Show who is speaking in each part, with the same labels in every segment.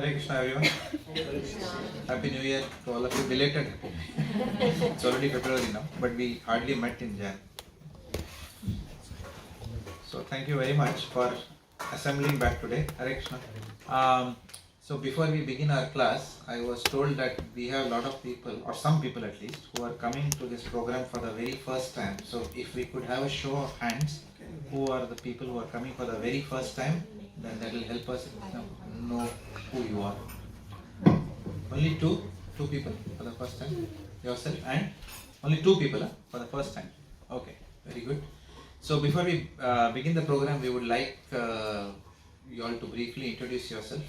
Speaker 1: Hare Krishna everyone. Happy New Year to all of you. Belated. It's already February now, but we hardly met in Jan. So thank you very much for assembling back today. Hare Krishna. So before we begin our class, I was told that we have a lot of people, or some people at least, who are coming to this program for the very first time. So if we could have a show of hands, who are the people who are coming for the very first time, then that will help us know who you are. Only two people for the first time, yourself, and only two people for the first time. Okay, very good. So before we begin the program, we would like you all to briefly introduce yourself.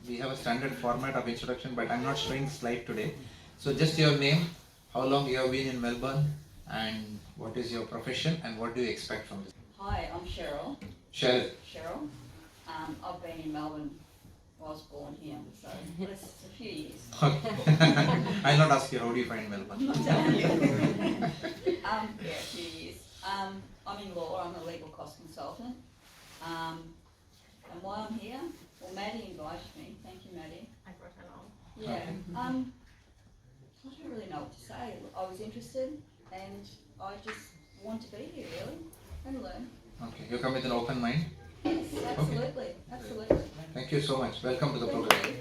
Speaker 1: We have a standard format of introduction, but I'm not showing slide today. So just your name, how long you have been in Melbourne, and what is your profession, and what do you expect from this?
Speaker 2: Hi, I'm Cheryl.
Speaker 1: Cheryl.
Speaker 2: Cheryl. I've been in Melbourne. I was born here, so it's a few years.
Speaker 1: Okay. I'll not ask you how do you find Melbourne.
Speaker 2: Not telling you. Yeah, a few years. I'm in law. I'm a legal cost consultant. And why I'm here? Well, Maddie invited me. Thank you, Maddie.
Speaker 3: I brought along.
Speaker 2: Yeah. I don't really know what to say. I was interested, and I just want to be here, really, and learn.
Speaker 1: Okay, you come with an open mind.
Speaker 2: Yes, absolutely,
Speaker 1: Okay.
Speaker 2: absolutely.
Speaker 1: Thank you so much. Welcome to the
Speaker 2: Thank
Speaker 1: program.
Speaker 2: you.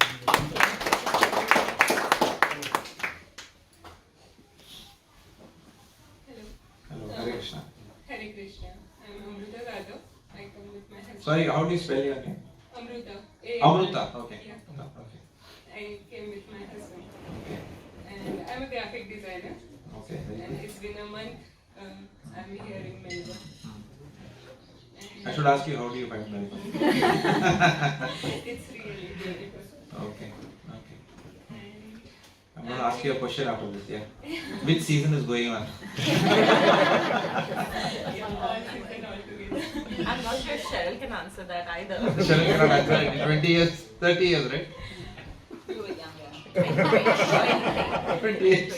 Speaker 1: Hello, Hare Krishna.
Speaker 4: Hare Krishna. I'm Amruta Rado. I come with my husband.
Speaker 1: Sorry, how do you spell your name?
Speaker 4: Amruta.
Speaker 1: Amruta. Okay.
Speaker 4: Yeah.
Speaker 1: Okay.
Speaker 4: I came with my husband. And I'm a graphic designer.
Speaker 1: Okay. Very
Speaker 4: And
Speaker 1: good.
Speaker 4: it's been a month. I'm here in Melbourne.
Speaker 1: I should ask you how do you find Melbourne?
Speaker 4: It's really beautiful.
Speaker 1: Okay. Okay.
Speaker 4: And
Speaker 1: I'm going to ask you a question after this. Yeah. Which season is going on?
Speaker 4: all season all together.
Speaker 3: I'm not sure Cheryl can answer that either.
Speaker 1: Cheryl cannot answer it. In 20 years, 30 years, right?
Speaker 2: You were younger.
Speaker 1: 20 years.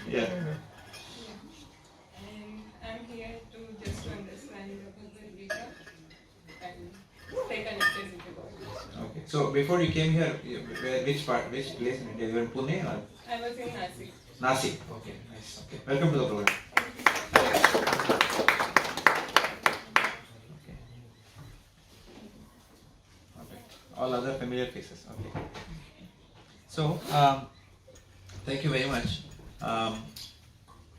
Speaker 1: Yeah.
Speaker 4: And I'm here to just understand the Bhagavad Gita and stay connected with the God.
Speaker 1: Okay. So before you came here, which place in India? You were in Pune or
Speaker 4: I was in Nashik.
Speaker 1: Nashik? Okay. Nice. Okay. Welcome to the program. Okay. Okay. All other familiar faces. Okay. So, thank you very much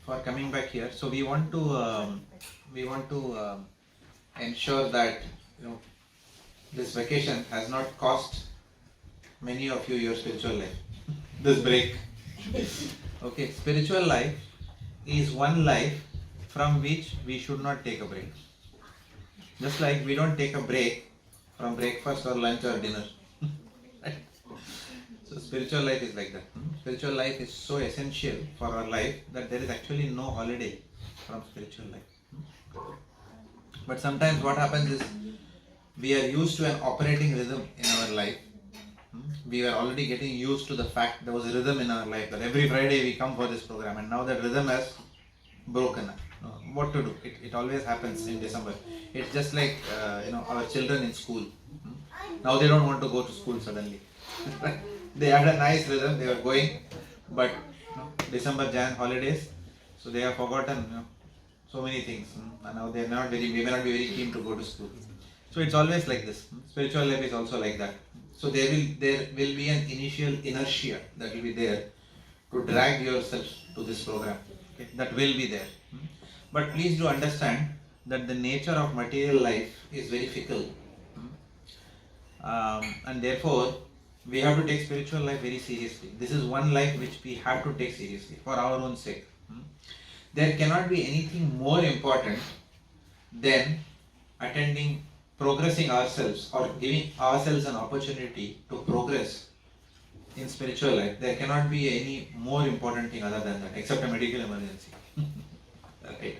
Speaker 1: for coming back here. So we want to ensure that this vacation has not cost many of you your spiritual life. This break. Okay, spiritual life is one life from which we should not take a break. Just like we don't take a break from breakfast or lunch or dinner. Right? So spiritual life is like that. Spiritual life is so essential for our life that there is actually no holiday from spiritual life. But sometimes what happens is we are used to an operating rhythm in our life. We were already getting used to the fact there was a rhythm in our life that every Friday we come for this program, and now that rhythm has broken. What to do? It always happens in December. It's just like our children in school. Now they don't want to go to school suddenly. They had a nice rhythm, they were going, but December, Jan holidays, so they have forgotten so many things, and now they may not be very keen to go to school. So it's always like this. Spiritual life is also like that. So there will be an initial inertia that will be there to drag yourself to this program. Okay? That will be there. But please do understand that the nature of material life is very fickle, and therefore we have to take spiritual life very seriously. This is one life which we have to take seriously for our own sake. There cannot be anything more important than progressing ourselves or giving ourselves an opportunity to progress in spiritual life. There cannot be any more important thing other than that, except a medical emergency. Right?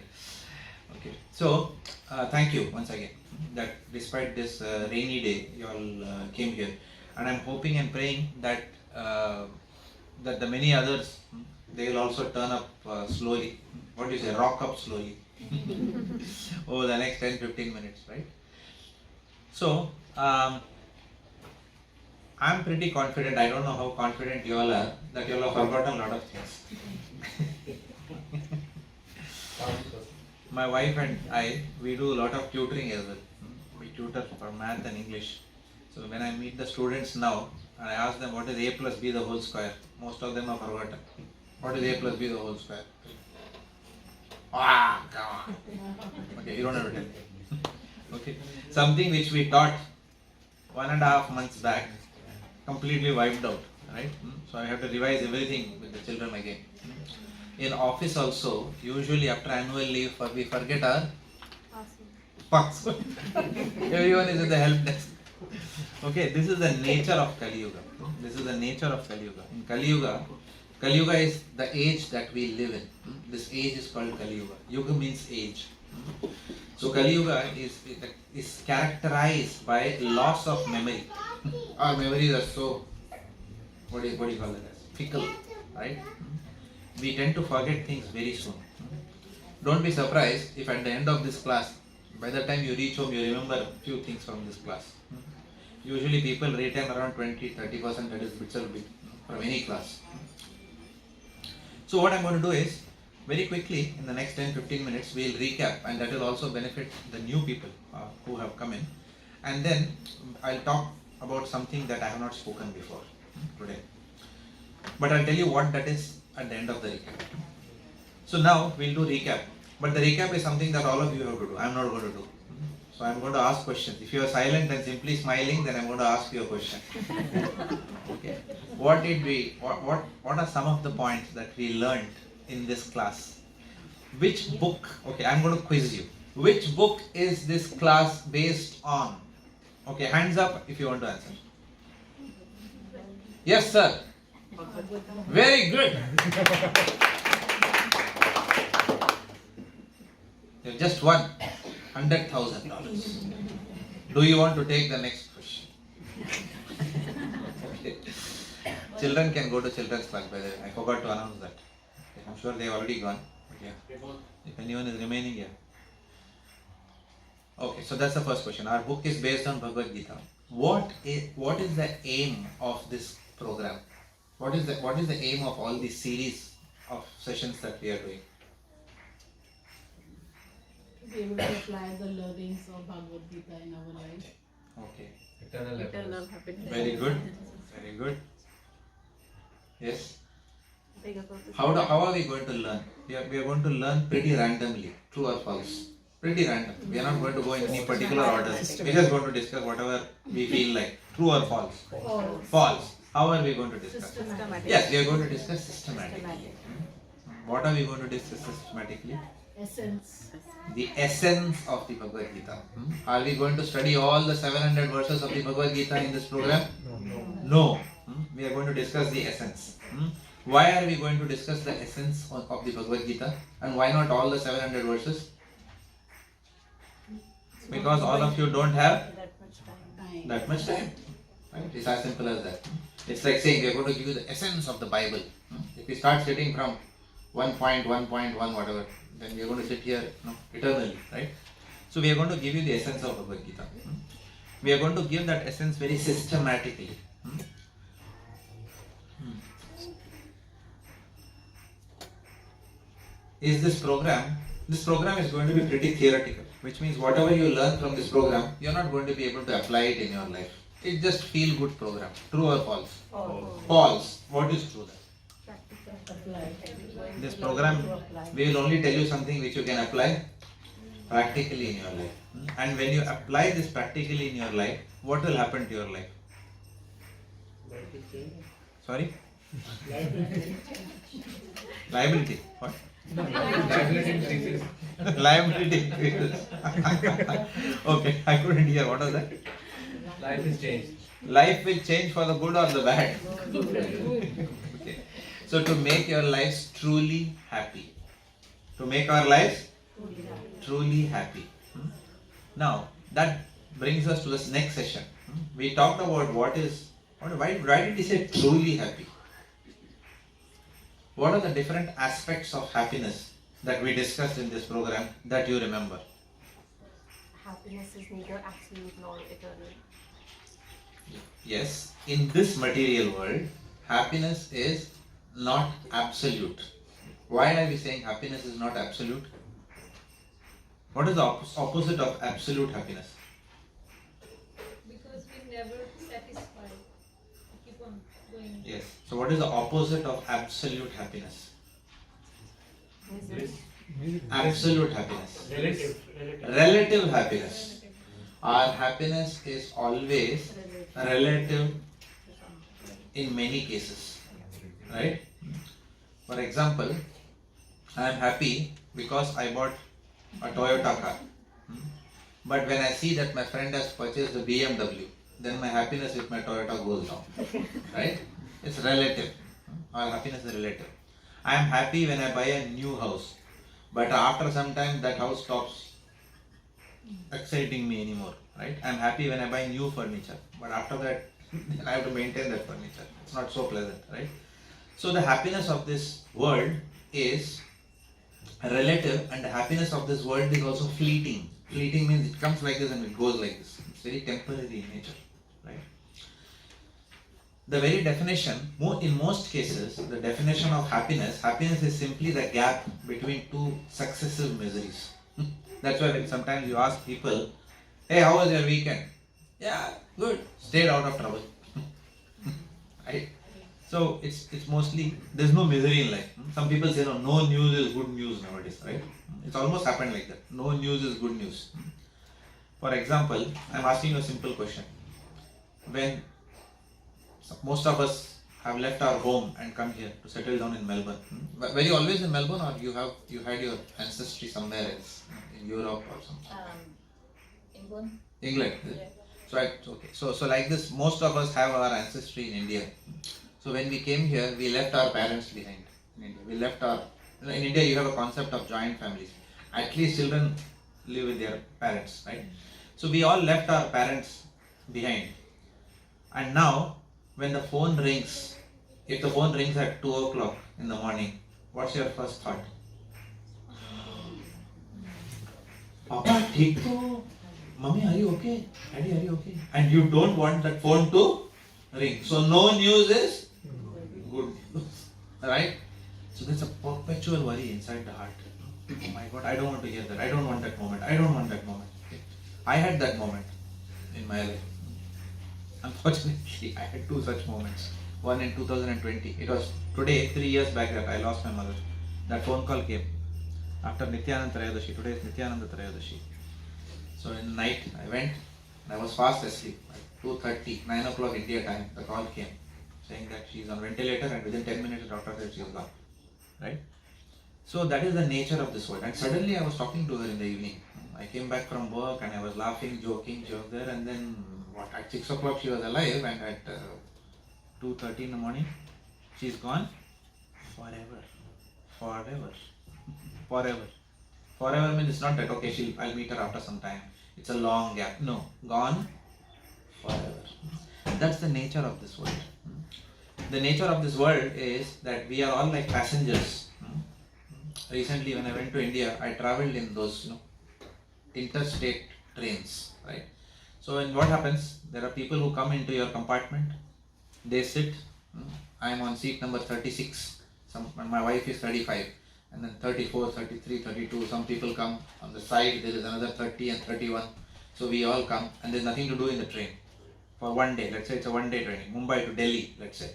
Speaker 1: Okay. So, thank you once again that despite this rainy day, you all came here. And I'm hoping and praying that that the many others, they will also turn up slowly. What do you say? Rock up slowly over the next 10-15 minutes, right? So, I'm pretty confident, I don't know how confident you all are, that you all have forgotten a lot of things. My wife and I, we do a lot of tutoring as well. We tutor for math and English. So when I meet the students now, and I ask them what is a plus b the whole square, most of them have forgotten. What is a plus b the whole square? Ah, come on. Okay, you don't have to tell me. Okay, something which we taught 1.5 months back, completely wiped out, right? So I have to revise everything with the children again. In office also, usually after annual leave, we forget our password. Everyone is in the help desk. Okay, this is the nature of Kali Yuga. This is the nature of Kali Yuga. In Kali Yuga is the age that we live in. This age is called Kali Yuga. Yuga means age. So Kali Yuga is characterized by loss of memory. Our memories are so, what do you call it as? Fickle, right? We tend to forget things very soon. Don't be surprised if at the end of this class, by the time you reach home, you remember a few things from this class. Usually people retain around 20-30%, that is itself big from any class. So what I'm going to do is, very quickly, in the next 10-15 minutes, we'll recap, and that will also benefit the new people who have come in. And then I'll talk about something that I have not spoken before today. But I'll tell you what that is at the end of the recap. So now we'll do recap. But the recap is something that all of you have to do. I'm not going to do. So I'm going to ask questions. If you are silent and simply smiling, then I'm going to ask you a question. Okay. What are some of the points that we learned in this class? Which book? Okay, I'm going to quiz you. Which book is this class based on? Okay, hands up if you want to answer. Yes, sir. Very good. You just won $100,000. Do you want to take the next question? Okay. Children can go to children's class, by the way. I forgot to announce that. Okay. I'm sure they've already gone. Okay. If anyone is remaining here. Okay, so that's the first question. Our book is based on Bhagavad Gita. What is the aim of this program? What is the aim of all these series of sessions that we are doing?
Speaker 5: To be able to apply the learnings of Bhagavad Gita in our life.
Speaker 1: Okay.
Speaker 3: Eternal happiness.
Speaker 1: Very good. Very good. Yes.
Speaker 3: Bigger purpose.
Speaker 1: How are we going to learn? We are going to learn pretty randomly. True or false? Pretty random. We are not going to go in any particular order. We are just going to discuss whatever we feel like. True or false? False. How are we going to discuss?
Speaker 3: Systematic.
Speaker 1: Yes, we are going to discuss systematically. What are we going to discuss systematically?
Speaker 5: Essence.
Speaker 1: The essence of the Bhagavad Gita. Are we going to study all the 700 verses of the Bhagavad Gita in this program? No. We are going to discuss the essence. Why are we going to discuss the essence of the Bhagavad Gita? And why not all the 700 verses? Because all of you don't have that much time. Right? It's as simple as that. It's like saying we are going to give you the essence of the Bible. If we start sitting from 1.1.1 whatever, then we are going to sit here eternally, right? So we are going to give you the essence of Bhagavad Gita. We are going to give that essence very systematically. This program is going to be pretty theoretical, which means whatever you learn from this program, you are not going to be able to apply it in your life. It's just feel good program. True or false? False. What is true then? This program, we will only tell you something which you can apply practically in your life. And when you apply this practically in your life, what will happen to your life? Sorry? Liability. What? Liability. Okay, I couldn't hear. What was that?
Speaker 6: Life is changed.
Speaker 1: Life will change for the good or the bad. Okay. So to make your lives truly happy. To make our lives truly happy. Now, that brings us to this next session. We talked about why did he say truly happy? What are the different aspects of happiness that we discussed in this program that you remember?
Speaker 3: Happiness is neither absolute nor eternal.
Speaker 1: Yes. in this material world, happiness is not absolute. Why are we saying happiness is not absolute? What is the opposite of absolute happiness?
Speaker 7: Because we never satisfy. We keep on going.
Speaker 1: Yes. So what is the opposite of absolute happiness? Absolute happiness. Relative happiness. Our happiness is always relative in many cases. Right? For example, I am happy because I bought a Toyota car. But when I see that my friend has purchased a BMW, then my happiness with my Toyota goes down. Right? It's relative. Our happiness is relative. I am happy when I buy a new house. But after some time that house stops exciting me anymore. Right? I am happy when I buy new furniture. But after that, then I have to maintain that furniture. It's not so pleasant. Right? So the happiness of this world is relative, and the happiness of this world is also fleeting. Fleeting means it comes like this and it goes like this. It's very temporary in nature, right? The very definition, in most cases, the definition of happiness is simply the gap between two successive miseries. That's why when sometimes you ask people, hey, how was your weekend? Yeah, good. Stayed out of trouble. Right? So it's mostly, there's no misery in life. Some people say no news is good news nowadays, right? It's almost happened like that. No news is good news. For example, I'm asking you a simple question. When most of us have left our home and come here to settle down in Melbourne, were you always in Melbourne, or you had your ancestry somewhere else, in Europe or something?
Speaker 2: England.
Speaker 1: England.
Speaker 2: Yeah.
Speaker 1: So like this, most of us have our ancestry in India. So when we came here, we left our parents behind in India. In India you have a concept of joint families. At least children live with their parents, right? So we all left our parents behind. And now, when the phone rings, if the phone rings at 2 o'clock in the morning, what's your first thought? Papa, take to. Mommy, are you okay? Daddy, are you okay? And you don't want that phone to ring. So no news is good news. Right? So there's a perpetual worry inside the heart. Oh my God, I don't want to hear that. I don't want that moment. I don't want that moment. Okay. I had that moment in my life. Unfortunately, I had two such moments. One in 2020. It was today, 3 years back, that I lost my mother. That phone call came after Nityananda Trayadashi. Today is Nityananda Trayadashi. So in the night, I went and I was fast asleep. At 2:30, 9 o'clock India time, the call came saying that she is on ventilator and within 10 minutes the doctor said she was gone. Right? So that is the nature of this world. And suddenly I was talking to her in the evening. I came back from work and I was laughing, joking, she was there, and then at 6 o'clock she was alive, and at 2:30 in the morning she's gone forever. Forever means it's not that okay, I'll meet her after some time. It's a long gap. No, gone forever. That's the nature of this world. The nature of this world is that we are all like passengers. Recently, when I went to India, I traveled in those interstate trains, right? So, when what happens, there are people who come into your compartment. They sit. I am on seat number 36. My wife is 35. And then 34, 33, 32, some people come on the side, there is another 30 and 31. So we all come, and there's nothing to do in the train for one day. Let's say it's a one-day training, Mumbai to Delhi, let's say.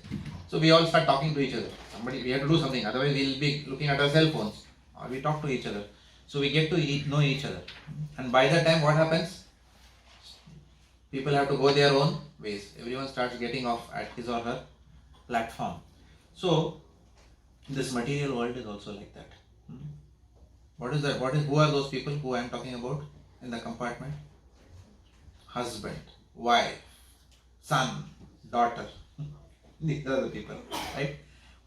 Speaker 1: So we all start talking to each other. We have to do something, otherwise we'll be looking at our cell phones, or we talk to each other. So we get to know each other. And by that time, what happens? People have to go their own ways. Everyone starts getting off at his or her platform. So this material world is also like that. What is that? Who are those people who I am talking about in the compartment? Husband, wife, son, daughter. These are the people, right?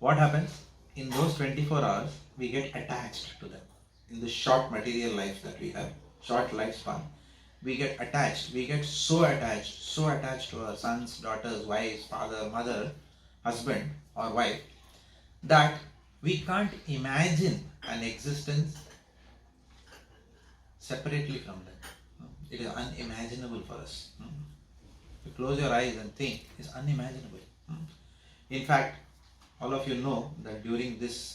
Speaker 1: What happens? In those 24 hours, we get attached to them. In the short material life that we have, short lifespan, we get attached. We get so attached to our sons, daughters, wives, father, mother, husband or wife, that we can't imagine an existence separately from them. It is unimaginable for us. you close your eyes and think, is unimaginable. In fact, all of you know that during this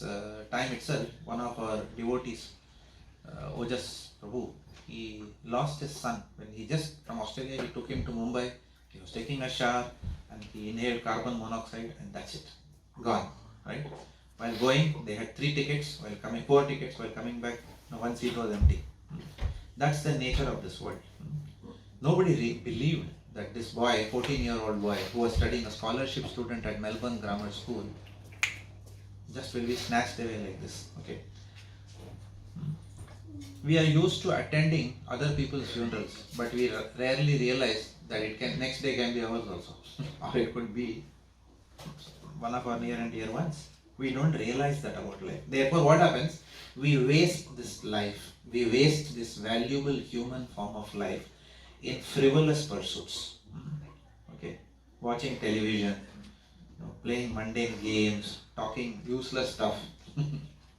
Speaker 1: time itself, one of our devotees, Ojas Prabhu, he lost his son when he just from Australia he took him to Mumbai. He was taking a shower and he inhaled carbon monoxide and that's it, gone. Right? While going, they had 3 tickets. While coming, 4 tickets. While coming back, no, 1 seat was empty. That's the nature of this world. Nobody believed that this boy, 14-year-old boy, who was studying a scholarship student at Melbourne Grammar School, just will be snatched away like this. Okay. We are used to attending other people's funerals, but we rarely realize that it can next day can be ours also, or it could be one of our near and dear ones. We don't realize that about life. Therefore, what happens? We waste this life. We waste this valuable human form of life in frivolous pursuits. Okay, watching television, playing mundane games, talking useless stuff.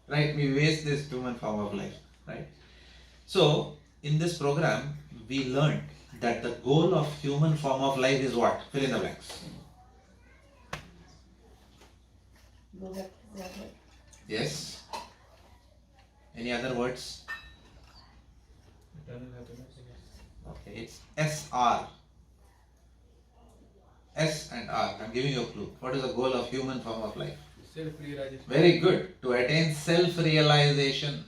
Speaker 1: Right? We waste this human form of life. Right? So, in this program, we learned that the goal of human form of life is what? Fill in the blanks. Yes. Any other words?
Speaker 6: Eternal happiness.
Speaker 1: Okay, it's SR. S and R. I'm giving you a clue. What is the goal of human form of life?
Speaker 6: Self-realization.
Speaker 1: Very good. To attain self-realization.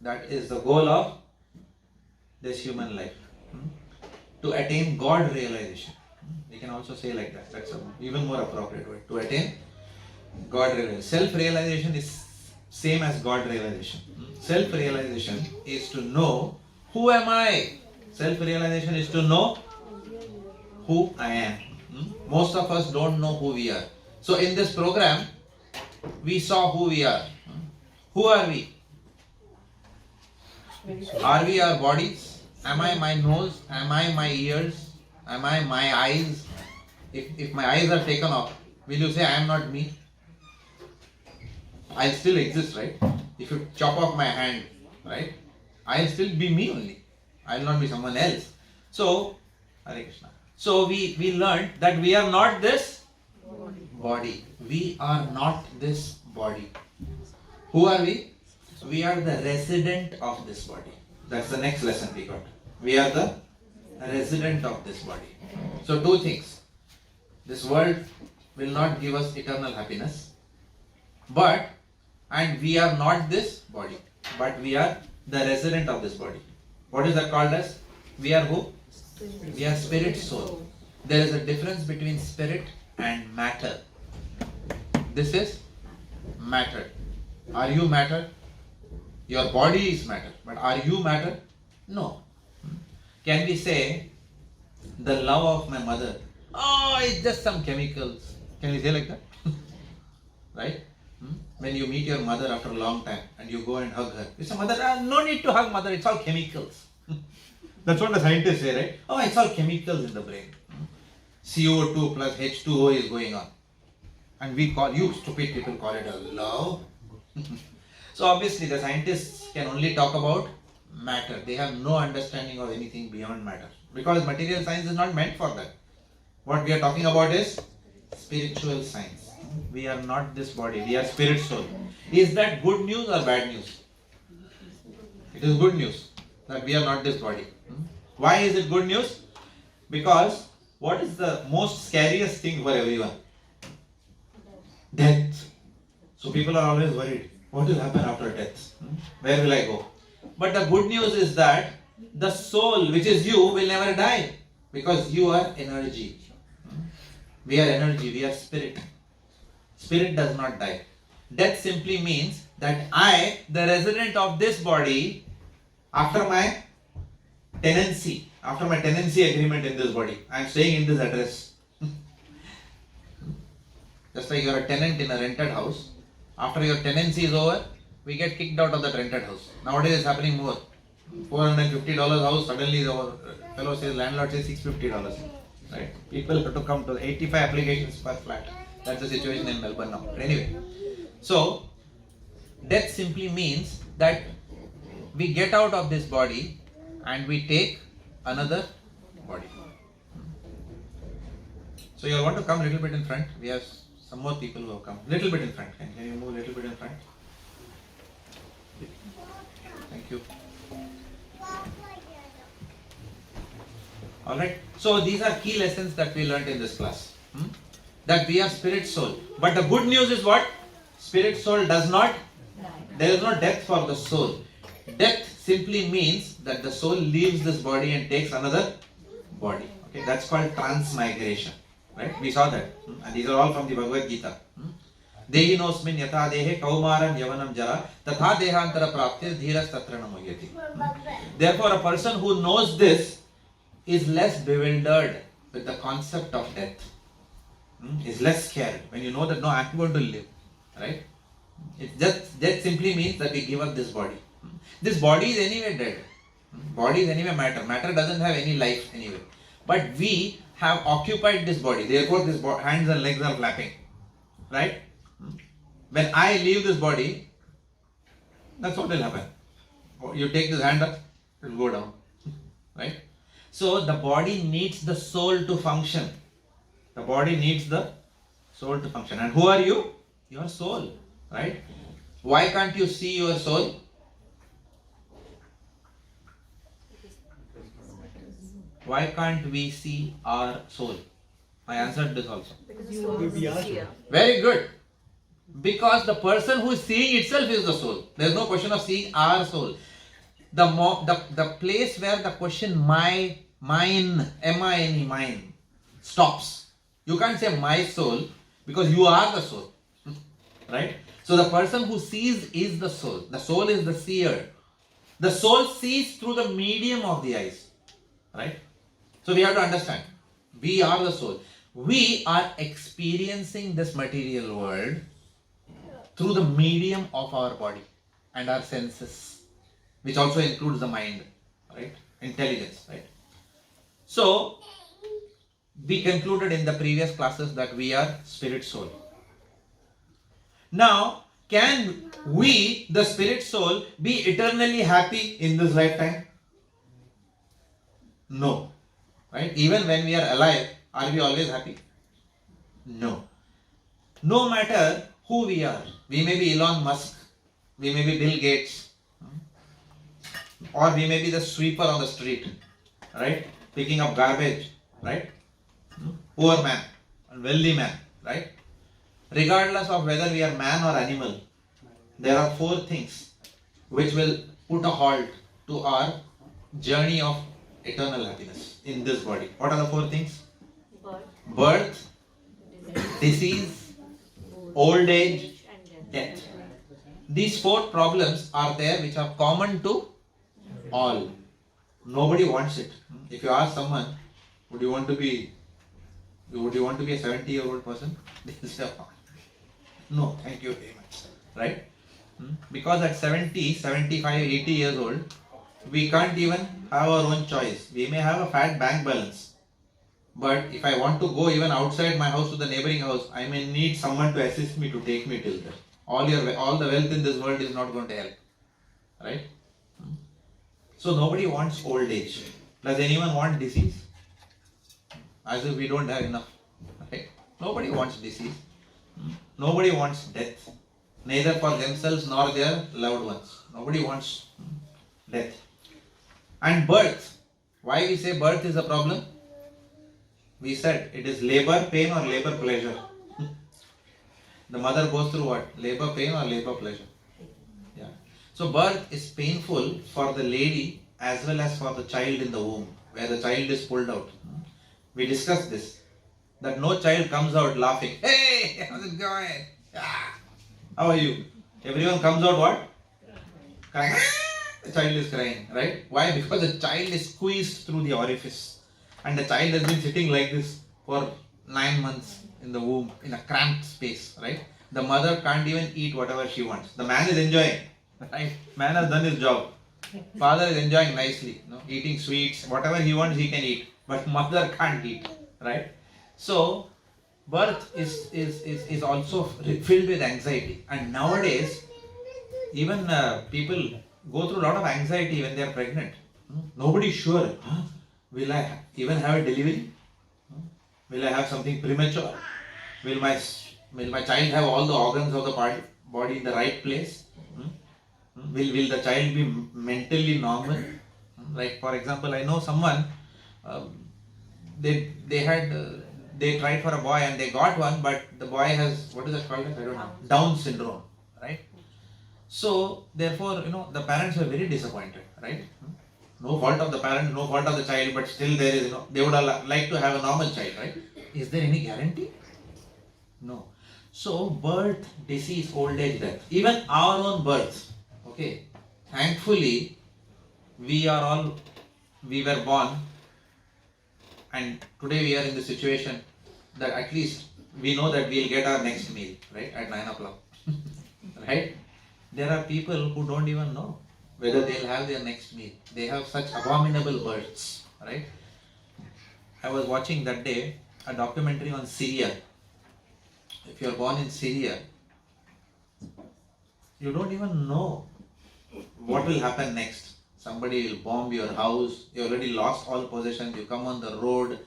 Speaker 1: That is the goal of this human life. To attain God realization. We can also say like that. That's an even more appropriate word. To attain God realization. Self-realization is same as God realization. Self-realization is to know who am I. Self-realization is to know who I am. Most of us don't know who we are. So in this program, we saw who we are. Who are we? Are we our bodies? Am I my nose? Am I my ears? Am I my eyes? If my eyes are taken off, will you say I am not me? I'll still exist, right? If you chop off my hand, right? I'll still be me only. I'll not be someone else. So, Hare Krishna. So we learned that we are not this body. We are not this body. Who are we? We are the resident of this body. That's the next lesson we got. We are the resident of this body. So 2 things. This world will not give us eternal happiness. And we are not this body. But we are the resident of this body. What is that called as? We are who? We are spirit soul. There is a difference between spirit and matter. This is matter. Are you matter? Your body is matter. But are you matter? No. Can we say the love of my mother? Oh, it's just some chemicals. Can we say like that? Right? When you meet your mother after a long time and you go and hug her, you say, mother, no need to hug mother, it's all chemicals. That's what the scientists say, right? Oh, it's all chemicals in the brain. CO2 plus H2O is going on. And we call, you stupid people call it a love. So obviously the scientists can only talk about matter. They have no understanding of anything beyond matter. Because material science is not meant for that. What we are talking about is spiritual science. We are not this body, we are spirit soul. Is that good news or bad news? It is good news that we are not this body. Why is it good news? Because what is the most scariest thing for everyone? Death. So people are always worried. What will happen after death? Where will I go? But the good news is that the soul, which is you, will never die. Because you are energy. We are energy, we are spirit. Spirit does not die. Death simply means that I, the resident of this body, after my tenancy agreement in this body, I am staying in this address. Just like you are a tenant in a rented house, after your tenancy is over, we get kicked out of that rented house. Nowadays it's happening more. $450 house, suddenly the fellow says, landlord says $650. Right? People have to come to 85 applications per flat. That's the situation in Melbourne now. But anyway, so death simply means that we get out of this body and we take another body. So you want to come a little bit in front. We have some more people who have come. Little bit in front. Can you move a little bit in front? Thank you. Alright. So these are key lessons that we learnt in this class. That we are spirit soul. But the good news is what? Spirit soul does not. There is no death for the soul. Death simply means that the soul leaves this body and takes another body. Okay, that's called transmigration. Right? We saw that. And these are all from the Bhagavad Gita. Dehinosmin yatha dehe kaumaram yavanam jara tatha dehantara praptir dhiras tatra namoyati. Therefore, a person who knows this is less bewildered with the concept of death. Is less scared when you know that no, I'm going to live. Right? It just death simply means that we give up this body. This body is anyway dead. Body is anyway matter. Matter doesn't have any life anyway. But we have occupied this body. Therefore, this hands and legs are flapping. Right? When I leave this body, that's what will happen. You take this hand up, it will go down. Right? So the body needs the soul to function. The body needs the soul to function. And who are you? Your soul. Right? Why can't you see your soul? Why can't we see our soul? I answered this also.
Speaker 3: Because the soul is here.
Speaker 1: Very good. Because the person who is seeing itself is the soul. There is no question of seeing our soul. The place where the question mine, M-I-N-E, mine, stops. You can't say my soul because you are the soul. Right? So the person who sees is the soul. The soul is the seer. The soul sees through the medium of the eyes. Right? So we have to understand. We are the soul. We are experiencing this material world through the medium of our body and our senses, which also includes the mind, right? Intelligence, right? So, we concluded in the previous classes that we are spirit soul. Now, can we, the spirit soul, be eternally happy in this lifetime? No. Right? Even when we are alive, are we always happy? No. No matter who we are, we may be Elon Musk, we may be Bill Gates, or we may be the sweeper on the street, right? Picking up garbage, right? Poor man and wealthy man, right? Regardless of whether we are man or animal, there are 4 things which will put a halt to our journey of eternal happiness in this body. What are the 4 things? Birth, disease, old age, death. These 4 problems are there which are common to all. Nobody wants it. If you ask someone, would you want to be a 70-year-old person? They will say, no, thank you very much. Right? Because at 70, 75, 80 years old, we can't even have our own choice. We may have a fat bank balance. But if I want to go even outside my house to the neighboring house, I may need someone to assist me to take me till there. All the wealth in this world is not going to help. Right? So nobody wants old age. Does anyone want disease? As if we don't have enough. Right? Nobody wants disease. Nobody wants death. Neither for themselves nor their loved ones. Nobody wants death. And birth. Why we say birth is a problem? We said it is labor pain or labor pleasure. The mother goes through what? Labor pain or labor pleasure? Yeah. So birth is painful for the lady as well as for the child in the womb, where the child is pulled out. We discussed this. That no child comes out laughing. Hey, how's it going? Ah, how are you? Everyone comes out what? Crying. The child is crying, right? Why? Because the child is squeezed through the orifice. And the child has been sitting like this for 9 months in the womb, in a cramped space, right? The mother can't even eat whatever she wants. The man is enjoying, right? Man has done his job. Father is enjoying nicely, eating sweets, whatever he wants he can eat. But mother can't eat, right? So, birth is also filled with anxiety. And nowadays, even people go through a lot of anxiety when they are pregnant. Nobody is sure. Will I even have a delivery? Will I have something premature? Will my child have all the organs of the body in the right place? Will the child be mentally normal? Like for example, I know someone, they had they tried for a boy and they got one, but the boy has, what is that called? I don't know. Down syndrome, right? So therefore, the parents were very disappointed, right? No fault of the parent, no fault of the child, but still there is, they would like to have a normal child, right? Is there any guarantee? No. So birth, disease, old age, death. Even our own birth, okay. Thankfully, we were born, and today we are in the situation that at least we know that we'll get our next meal, right, at 9 o'clock, right? There are people who don't even know whether they'll have their next meal. They have such abominable births, right? I was watching that day a documentary on Syria. If you are born in Syria, you don't even know what will happen next. Somebody will bomb your house, you already lost all possessions, you come on the road,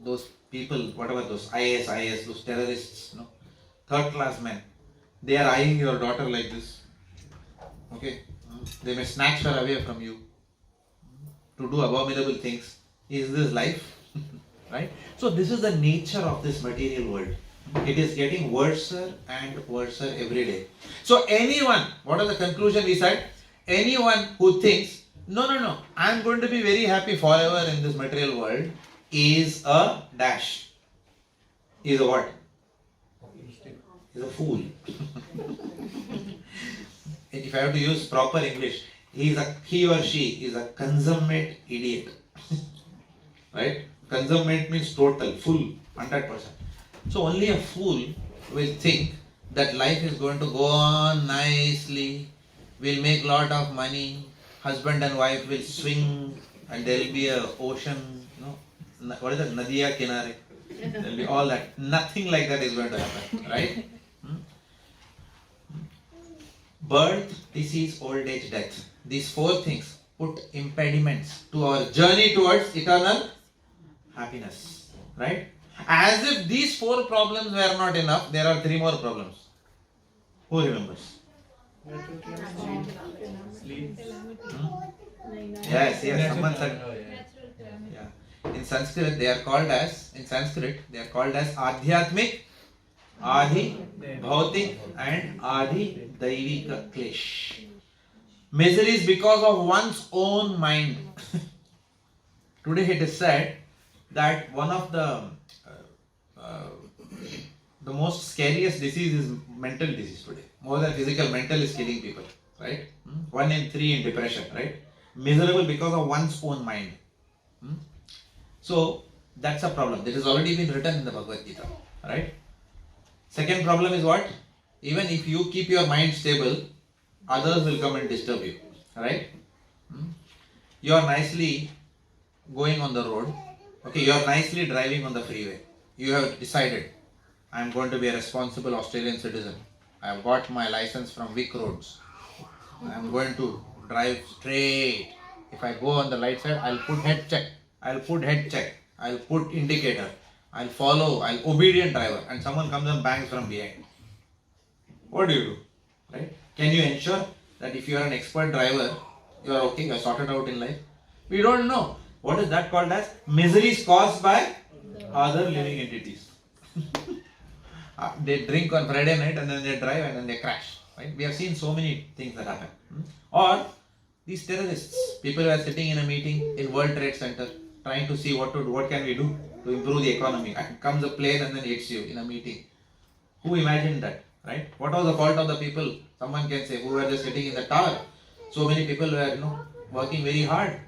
Speaker 1: those people, whatever those IS, those terrorists, third class men, they are eyeing your daughter like this. Okay, they may snatch her away from you to do abominable things. Is this life? Right? So this is the nature of this material world. It is getting worse and worse every day. So anyone, what is the conclusion we said? Anyone who thinks, no, I am going to be very happy forever in this material world is a dash. Is a what? Is a fool. If I have to use proper English, he or she is a consummate idiot. Right? Consummate means total, full, 100%. So only a fool will think that life is going to go on nicely, we'll make lot of money, husband and wife will swing, and there will be a ocean, what is that, Nadiya Kinare? There will be all that. Nothing like that is going to happen, right? Birth, disease, old age, death. These four things put impediments to our journey towards eternal happiness, right? As if these four problems were not enough, there are three more problems. Who remembers?
Speaker 6: Sleep.
Speaker 1: Yes, someone said.
Speaker 6: Oh, yeah.
Speaker 1: Yeah. In Sanskrit, they are called as Adhyatmik, Adi Bhautik, and Adi Daivika Klesh. Miseries because of one's own mind. Today it is said that one of the most scariest disease is mental disease today. More than physical, mental is killing people, right? 1 in 3 in depression, right? Miserable because of one's own mind. So that's a problem. That has already been written in the Bhagavad Gita, right? Second problem is what? Even if you keep your mind stable, others will come and disturb you, right? You are nicely going on the road, okay, you are nicely driving on the freeway. You have decided, I am going to be a responsible Australian citizen. I have got my license from Vic Roads. I am going to drive straight. If I go on the light side, I'll put head check. I'll put indicator. I'll follow. I'll obedient driver. And someone comes and bangs from behind. What do you do? Right? Can you ensure that if you are an expert driver, you are okay, you are sorted out in life? We don't know. What is that called as? Miseries caused by other living entities. They drink on Friday night and then they drive and then they crash. Right? We have seen so many things that happen. Or these terrorists, people who are sitting in a meeting in World Trade Center trying to see what can we do to improve the economy. And comes a plane and then hits you in a meeting. Who imagined that? Right? What was the fault of the people? Someone can say, who were just sitting in the tower. So many people were working very hard.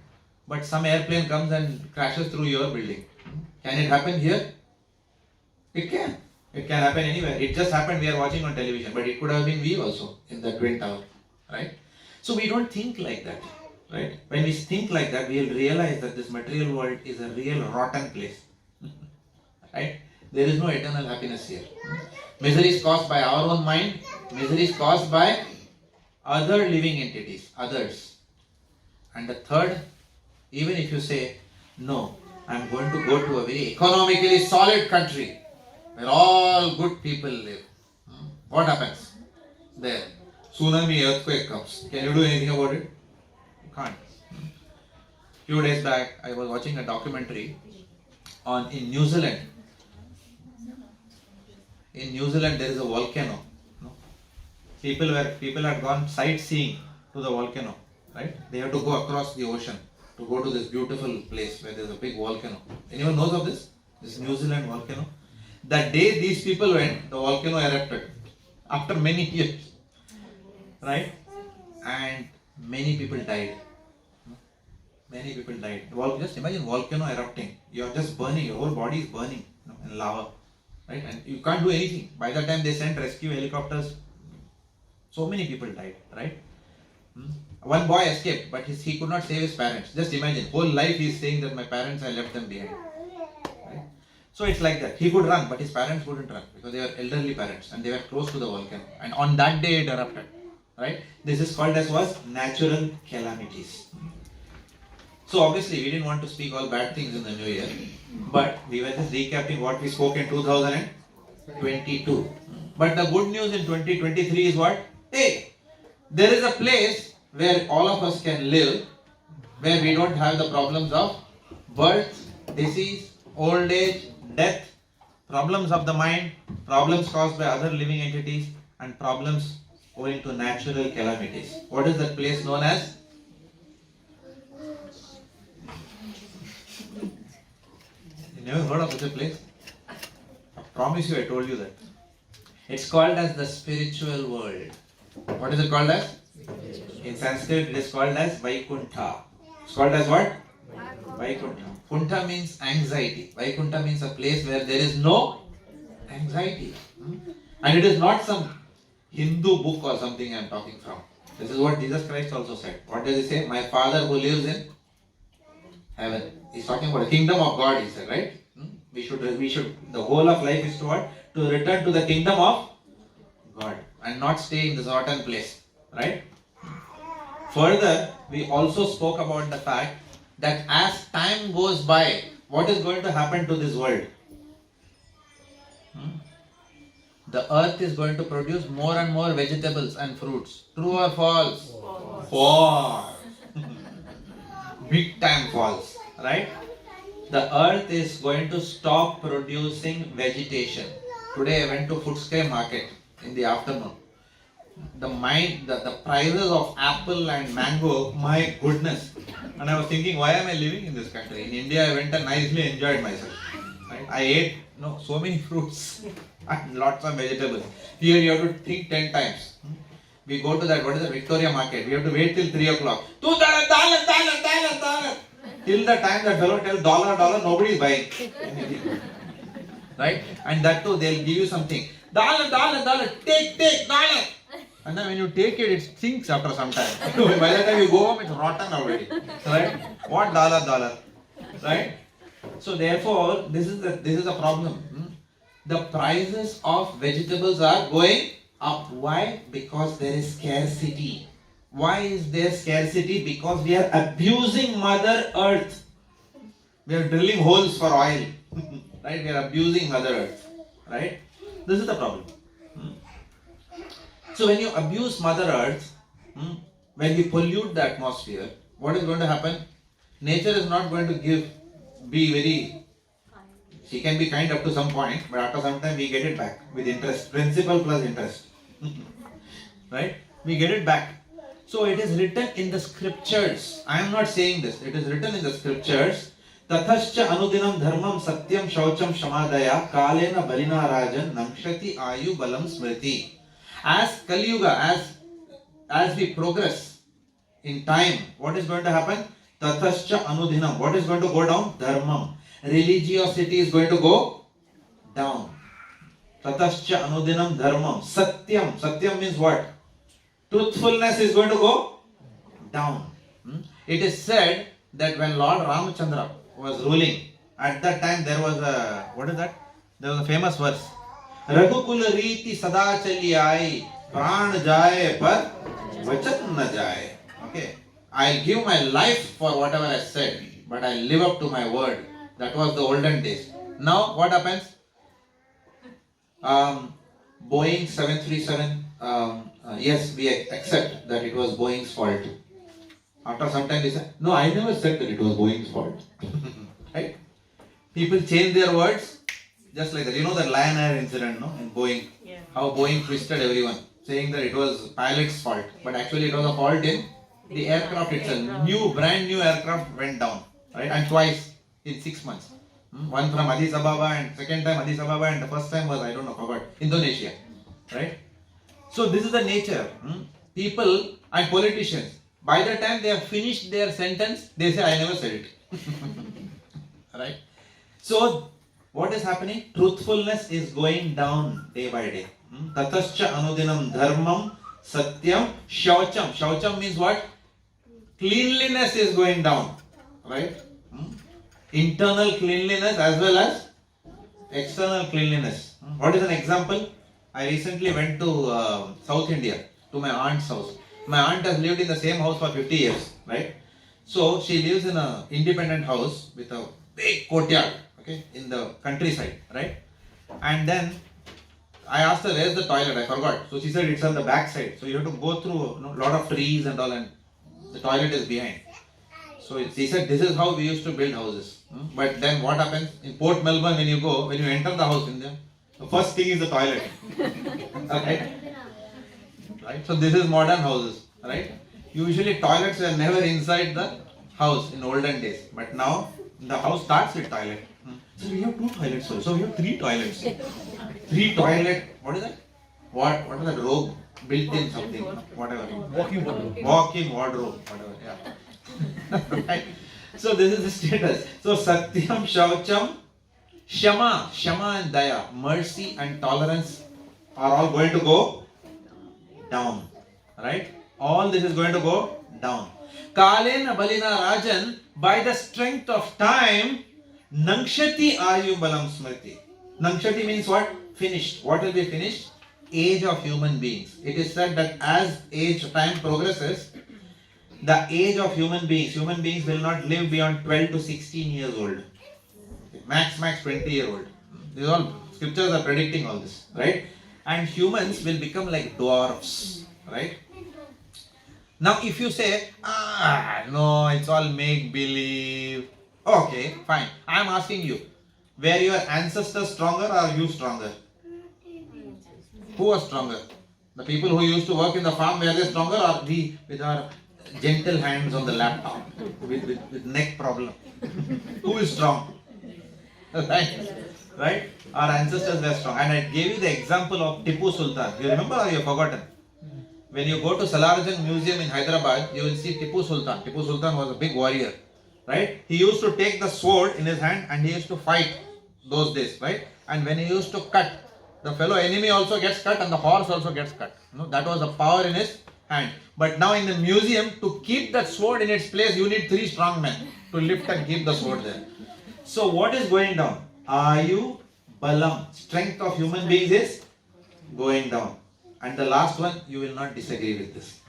Speaker 1: But some airplane comes and crashes through your building. Can it happen here? It can. It can happen anywhere. It just happened, we are watching on television. But it could have been we also in the Twin Tower. Right? So we don't think like that. Right? When we think like that, we will realize that this material world is a real rotten place. Right? There is no eternal happiness here. Misery is caused by our own mind. Misery is caused by other living entities, others. And the third, even if you say, no, I'm going to go to a very economically solid country where all good people live. What happens there? Tsunami, earthquake comes. Can you do anything about it? You can't. Few days back, I was watching a documentary in New Zealand. In New Zealand, there is a volcano. People had gone sightseeing to the volcano, right? They have to go across the ocean to go to this beautiful place where there is a big volcano. Anyone knows of this? This New Zealand volcano. The day these people went, the volcano erupted after many years, right? And many people died. Many people died. Just imagine volcano erupting. You are just burning. Your whole body is burning in lava, right? And you can't do anything. By the time they sent rescue helicopters, so many people died, right? One boy escaped, but he could not save his parents. Just imagine, whole life he is saying that my parents, I left them behind. Right? So it's like that. He could run, but his parents couldn't run because they were elderly parents and they were close to the volcano. And on that day it erupted. Right? This is called as natural calamities. So obviously we didn't want to speak all bad things in the new year, but we were just recapping what we spoke in 2022. But the good news in 2023 is what? Hey, there is a place where all of us can live, where we don't have the problems of birth, disease, old age, death, problems of the mind, problems caused by other living entities, and problems owing to natural calamities. What is that place known as? You never heard of such a place? I promise you I told you that. It's called as the spiritual world. What is it called as? In Sanskrit it is called as Vaikuntha. It's called as what? Vaikuntha. Kuntha means anxiety. Vaikuntha means a place where there is no anxiety. And it is not some Hindu book or something I am talking from. This is what Jesus Christ also said. What does he say? My Father who lives in heaven. He's talking about the kingdom of God, he said, right? We should, the whole of life is to what? To return to the kingdom of God and not stay in this rotten place, right? Further, we also spoke about the fact that as time goes by, what is going to happen to this world? The earth is going to produce more and more vegetables and fruits. True or false? False. Big time false, right? The earth is going to stop producing vegetation. Today I went to Footscray market in the afternoon. The prices of apple and mango, my goodness. And I was thinking, why am I living in this country? In India I went and nicely enjoyed myself. Right? I ate so many fruits and lots of vegetables. Here you have to think 10 times. We go to that, Victoria market. We have to wait till 3 o'clock. Till the time that fellow tells dollar, nobody is buying anything. Right? And that too, they'll give you something. Dollar, take, dollar. And then when you take it, it stinks after some time. By the time you go home, it's rotten already. Right? What dollar? Right? So therefore, this is a problem. The prices of vegetables are going up. Why? Because there is scarcity. Why is there scarcity? Because we are abusing Mother Earth. We are drilling holes for oil. Right? We are abusing Mother Earth. Right? This is the problem. So when you abuse Mother Earth, when we pollute the atmosphere, what is going to happen? Nature is not going to be very, she can be kind up to some point, but after some time we get it back with interest, principal plus interest. Right? We get it back. So it is written in the scriptures. I am not saying this. It is written in the scriptures. Tathascha anudinam dharmam satyam shaucham shamadaya kalena balina rajan namshati ayu balam smriti. As Kali Yuga, as we progress in time, what is going to happen? Tathascha anudinam. What is going to go down? Dharmam. Religiosity is going to go down. Tathascha anudinam dharmam. Satyam. Satyam means what? Truthfulness is going to go down. It is said that when Lord Ramachandra was ruling, at that time there was a, There was a famous verse. Raghukul Riti Sada Chali Aayi, Pran Jaye Par Vachan Na Jaye. Okay. I'll give my life for whatever I said, but I'll live up to my word. That was the olden days. Now what happens? Boeing 737, yes, we accept that it was Boeing's fault. After some time they say, no, I never said that it was Boeing's fault. Right? People change their words just like that. You know that Lion Air incident, no? In Boeing.
Speaker 3: Yeah.
Speaker 1: How Boeing twisted everyone, saying that it was pilot's fault. But actually it was a fault in the aircraft itself. Brand new aircraft went down. Right? And twice in 6 months. One from Addis Ababa and second time Addis Ababa and the first time was, I don't know, forgot, Indonesia. Right? So this is the nature. People and politicians, by the time they have finished their sentence, they say, I never said it. Right? So what is happening? Truthfulness is going down day by day. Tatascha anudinam dharmam satyam shaucham. Shaucham means what? Cleanliness is going down. Right? Internal cleanliness as well as external cleanliness. What is an example? I recently went to South India, to my aunt's house. My aunt has lived in the same house for 50 years, right? So she lives in an independent house with a big courtyard, okay, in the countryside, right? And then I asked her, where's the toilet? I forgot. So she said it's on the back side. So you have to go through a lot of trees and all, and the toilet is behind. So she said, this is how we used to build houses. But then what happens? In Port Melbourne, when you enter the house in there, the first thing is the toilet. Okay? Right? So this is modern houses. Right? Usually toilets were never inside the house in olden days. But now the house starts with toilet. So we have 2 toilets. So we have 3 toilets. 3 toilet. What is that? What is that robe? Built in something. Whatever.
Speaker 6: Walking wardrobe.
Speaker 1: Walk-in wardrobe. Whatever. Yeah. Right. So this is the status. So Satyam, Shaucham, Shama and Daya, mercy and tolerance are all going to go down. Right? All this is going to go down. Kalena Balina Rajan, by the strength of time, Nankshati Ayu Balam Smriti. Nankshati means what? Finished. What will be finished? Age of human beings. It is said that as time progresses, the age of human beings will not live beyond 12 to 16 years old. Max 20-year-old. These all scriptures are predicting all this, right? And humans will become like dwarfs, right? Now if you say, no, it's all make-believe. Okay, fine. I am asking you, were your ancestors stronger or are you stronger? Who was stronger? The people who used to work in the farm, were they stronger, or we with our gentle hands on the laptop with neck problem? Who is strong? Right? Our ancestors were strong. And I gave you the example of Tipu Sultan. You remember or you have forgotten? When you go to Salarjung Museum in Hyderabad, you will see Tipu Sultan. Tipu Sultan was a big warrior. Right? He used to take the sword in his hand and he used to fight those days. Right? And when he used to cut, the fellow enemy also gets cut and the horse also gets cut. That was the power in his hand. But now in the museum, to keep that sword in its place, you need 3 strong men to lift and keep the sword there. So what is going down? Ayu Balam. Strength of human beings is going down. And the last one, you will not disagree with this.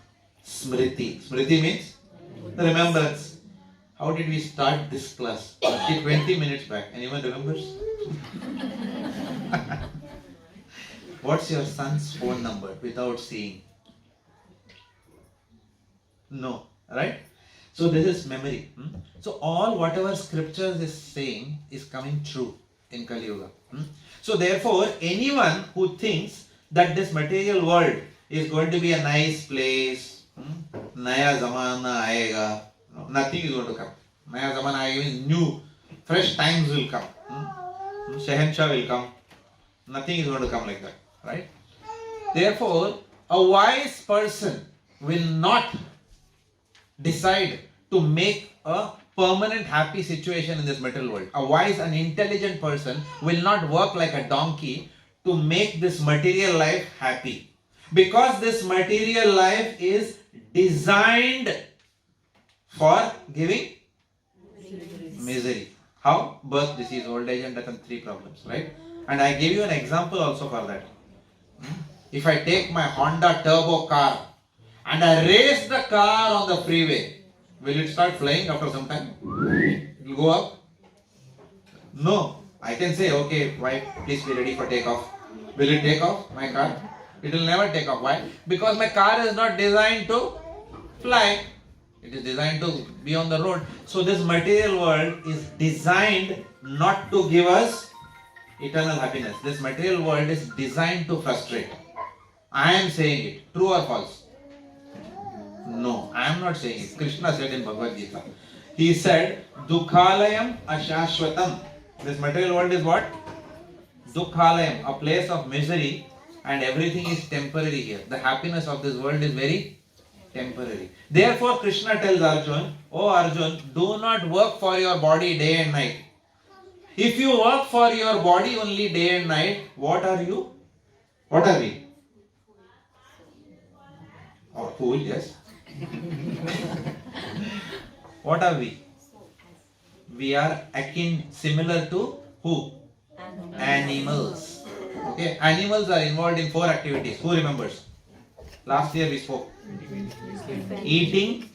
Speaker 1: Smriti. Smriti means remembrance. How did we start this class? 20 minutes back. Anyone remembers? What's your son's phone number without seeing? No, right? So this is memory. So all whatever scriptures is saying is coming true in Kali Yuga. So therefore, anyone who thinks that this material world is going to be a nice place, Naya Zamana Aega, nothing is going to come. Naya Zamana Aega means new, fresh times will come. Shahenshah will come. Nothing is going to come like that. Right? Therefore, a wise person will not decide to make a permanent happy situation in this material world. A wise and intelligent person will not work like a donkey to make this material life happy. Because this material life is designed for giving misery. How? Birth, disease, old age and death and 3 problems. Right? And I gave you an example also for that. If I take my Honda turbo car and I race the car on the freeway, will it start flying after some time? It will go up? No. I can say, okay, wife, please be ready for takeoff. Will it take off, my car? It will never take off. Why? Because my car is not designed to fly. It is designed to be on the road. So this material world is designed not to give us eternal happiness. This material world is designed to frustrate. I am saying it. True or false? No, I am not saying it. Krishna said in Bhagavad Gita. He said, Dukhalayam ashashvatam. This material world is what? Dukhalayam, a place of misery, and everything is temporary here. The happiness of this world is very temporary. Therefore, Krishna tells Arjun, Oh Arjun, do not work for your body day and night. If you work for your body only day and night, what are you? What are we? Oh, fool, yes. What are we? We are akin, similar to who? Animals. Okay, animals are involved in 4 activities. Who remembers? Last year we spoke. Eating,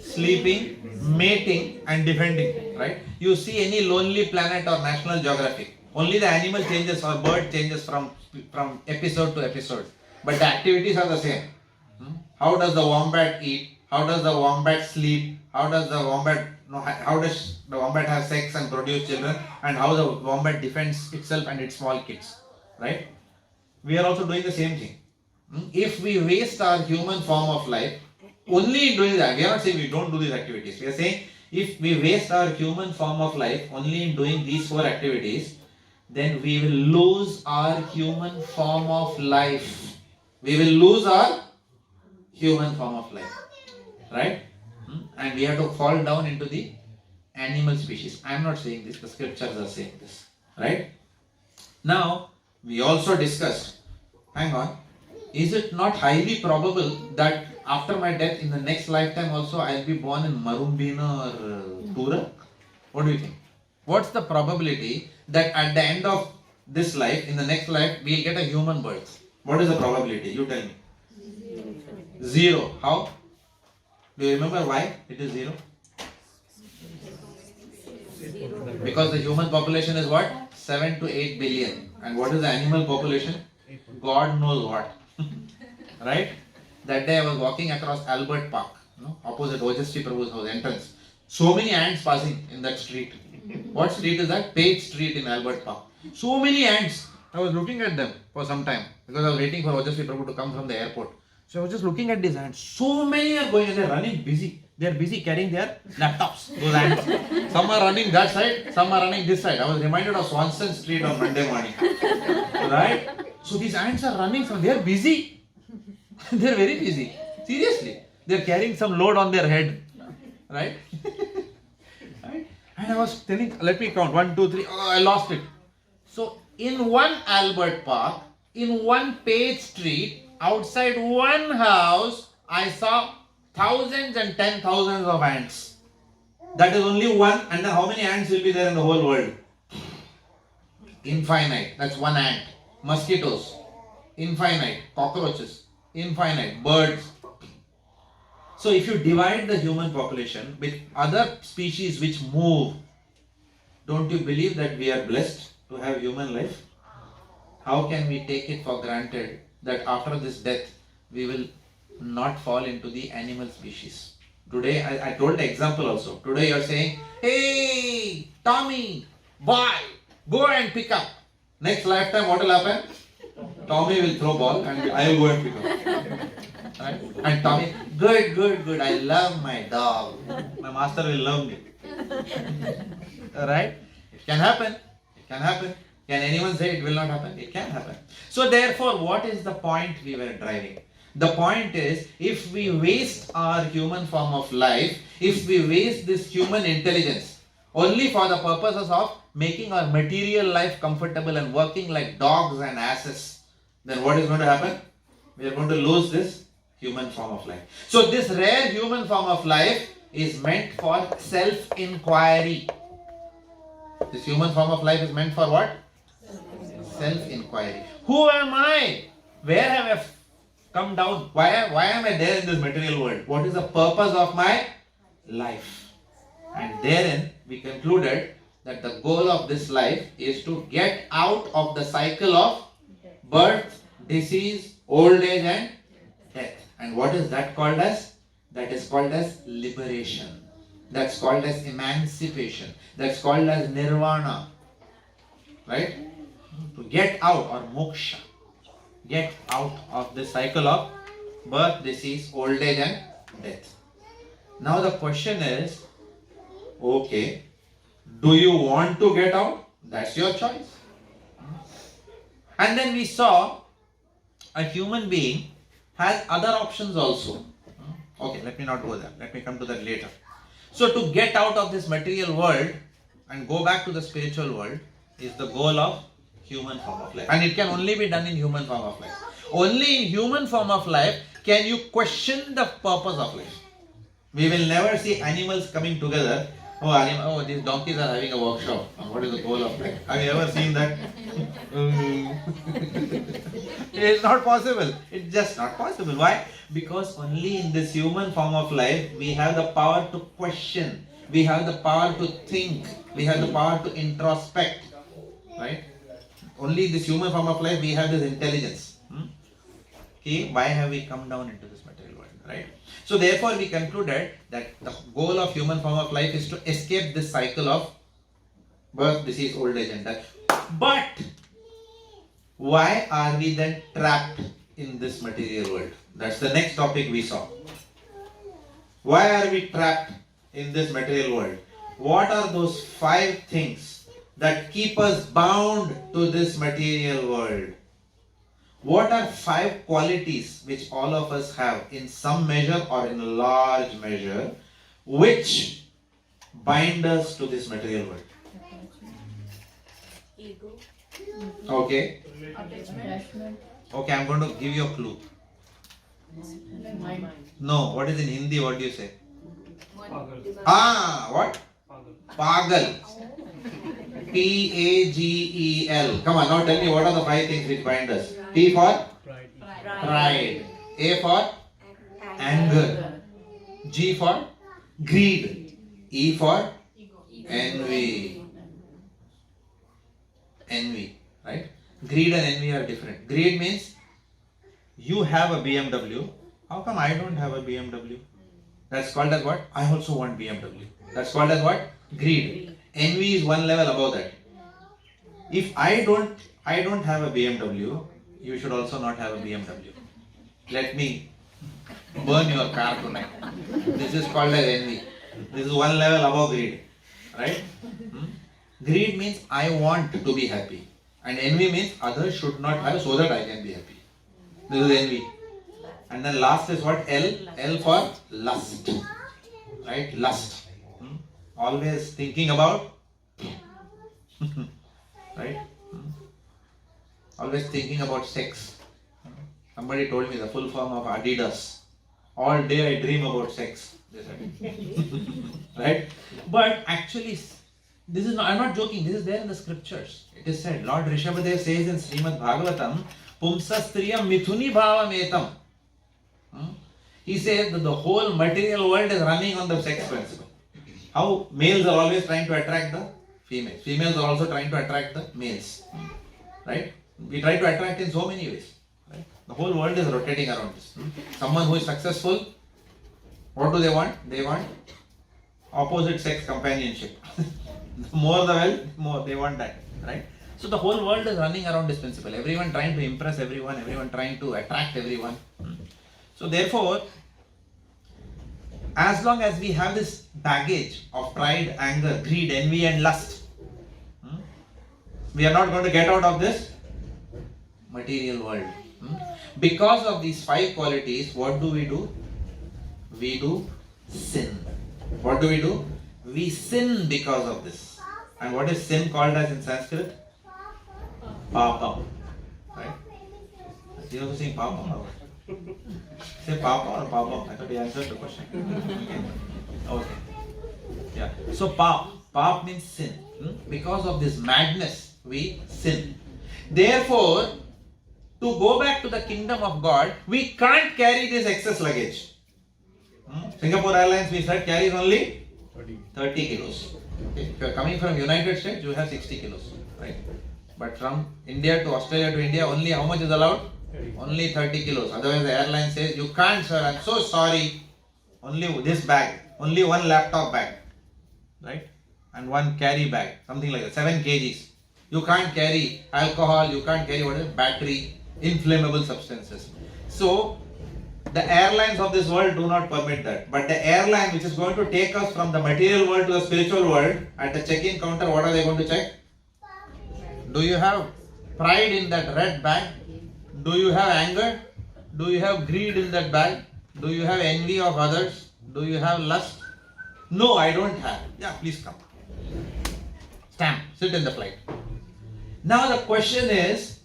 Speaker 1: sleeping, mating and defending. Right? You see any lonely planet or National Geographic. Only the animal changes or bird changes from episode to episode. But the activities are the same. How does the wombat eat? How does the wombat sleep? How does the wombat have sex and produce children? And how the wombat defends itself and its small kids? Right? We are also doing the same thing. If we waste our human form of life only in doing that, we are not saying we don't do these activities. We are saying if we waste our human form of life only in doing these 4 activities, then we will lose our human form of life. We will lose our human form of life. Right? And we have to fall down into the animal species. I am not saying this, the scriptures are saying this. Right? Now, we also discussed, hang on, is it not highly probable that after my death in the next lifetime also I will be born in Marumbina or Tura? What do you think? What's the probability that at the end of this life, in the next life, we will get a human birth? What is the probability? You tell me. 0. How? Do you remember why it is 0? Because the human population is what? 7 to 8 billion. And what is the animal population? God knows what. Right? That day I was walking across Albert Park, opposite Ojasvi Prabhu's house entrance. So many ants passing in that street. What street is that? Page Street in Albert Park. So many ants. I was looking at them for some time because I was waiting for Ojasvi Prabhu to come from the airport. So I was just looking at these ants. So many are going and they're running busy. They're busy carrying their laptops, those ants. Some are running that side, some are running this side. I was reminded of Swanson Street on Monday morning. Right? So these ants are running, so they're busy. They're very busy. Seriously. They're carrying some load on their head. Right? Right? And I was telling, let me count. 1, 2, 3. Oh, I lost it. So in one Albert Park, in one Page Street, outside one house, I saw thousands and 10,000s of ants. That is only one. And then how many ants will be there in the whole world? Infinite. That's one ant. Mosquitoes. Infinite. Cockroaches. Infinite. Birds. So if you divide the human population with other species which move, don't you believe that we are blessed to have human life? How can we take it for granted that after this death we will not fall into the animal species? Today, I told the example also. Today you are saying, hey, Tommy, boy, go and pick up. Next lifetime what will happen? Tommy will throw ball and I will go and pick up. Right? And Tommy, good, I love my dog. My master will love me. Right? It can happen. Can anyone say it will not happen? It can happen. So therefore, what is the point we were driving? The point is, if we waste our human form of life, if we waste this human intelligence only for the purposes of making our material life comfortable and working like dogs and asses, then what is going to happen? We are going to lose this human form of life. So this rare human form of life is meant for self-inquiry. This human form of life is meant for what? Self-inquiry. Who am I? Where have I come down? Why am I there in this material world? What is the purpose of my life? And therein we concluded that the goal of this life is to get out of the cycle of birth, disease, old age and death. And what is that called as? That is called as liberation. That's called as emancipation. That's called as nirvana. Right? To get out, or moksha. Get out of the cycle of birth, disease, old age and death. Now the question is, okay, do you want to get out? That's your choice. And then we saw a human being has other options also. Okay, let me not go there. Let me come to that later. So to get out of this material world and go back to the spiritual world is the goal of human form of life. And it can only be done in human form of life. Only in human form of life can you question the purpose of life. We will never see animals coming together. Oh, these donkeys are having a workshop. What is the goal of life? Have you ever seen that? It's not possible. It's just not possible. Why? Because only in this human form of life we have the power to question. We have the power to think. We have the power to introspect. Right? Only in this human form of life we have this intelligence. Okay? Why have we come down into this material world? Right? So therefore we concluded that the goal of human form of life is to escape this cycle of birth, disease, old age and death. But why are we then trapped in this material world? That's the next topic we saw. Why are we trapped in this material world? What are those 5 things that keep us bound to this material world? What are 5 qualities which all of us have in some measure or in a large measure which bind us to this material world?
Speaker 3: Ego.
Speaker 1: Okay.
Speaker 5: Attachment.
Speaker 1: Okay, I'm going to give you a clue.
Speaker 5: Mind.
Speaker 1: No, what is in Hindi? What do you say?
Speaker 6: Pagal.
Speaker 1: What?
Speaker 6: Pagal.
Speaker 1: Pagal. P-A-G-E-L. Come on, now tell me what are the 5 things which bind us? P for
Speaker 6: Pride.
Speaker 1: pride. A for anger. G for greed. E for envy. Envy, right? Greed and envy are different. Greed means you have a BMW. How come I don't have a BMW? That's called as what? I also want BMW. That's called as what? Greed. Envy is one level above that. If I don't have a BMW, you should also not have a BMW. Let me burn your car tonight. This is called as envy. This is one level above greed. Right? Greed means I want to be happy. And envy means others should not have so that I can be happy. This is envy. And then last is what? L. L for lust. Right? Lust. Always thinking about right? Always thinking about sex. Somebody told me the full form of Adidas. All day I dream about sex. They said. Right? But actually, this is not, I'm not joking, this is there in the scriptures. It is said, Lord Rishabhadev says in Srimad Bhagavatam, Pumsastriyam mithuni bhavametam. He says that the whole material world is running on the sex principle. How males are always trying to attract the females. Females are also trying to attract the males. Right? We try to attract in so many ways. Right? The whole world is rotating around this. Someone who is successful, what do they want? They want opposite sex companionship. The more the wealth, more they want that. Right? So the whole world is running around this principle. Everyone trying to impress everyone, everyone trying to attract everyone. So therefore, as long as we have this baggage of pride, anger, greed, envy and lust, we are not going to get out of this material world. Because of these 5 qualities, what do? We do sin. What do? We sin because of this. And what is sin called as in Sanskrit? Papa. Right? You also saying Papa? Say Papa or Papa? I thought you answered the question. Okay. Yeah. So Pap means sin. Because of this madness, we sin. Therefore, to go back to the kingdom of God, we can't carry this excess luggage. Singapore Airlines, we said, carries only 30 kilos. Okay. If you are coming from United States, you have 60 kilos, right? But from India to Australia to India, only how much is allowed? Only 30 kilos. Otherwise, the airline says, you can't, sir. I'm so sorry. Only this bag. Only one laptop bag, right? And one carry bag, something like that. 7 kgs. You can't carry alcohol. You can't carry whatever battery, inflammable substances. So the airlines of this world do not permit that. But the airline which is going to take us from the material world to the spiritual world, at the check-in counter, what are they going to check? Do you have pride in that red bag? Do you have anger? Do you have greed in that bag? Do you have envy of others? Do you have lust? No, I don't have. Yeah, please come. Stamp. Sit in the flight. Now the question is,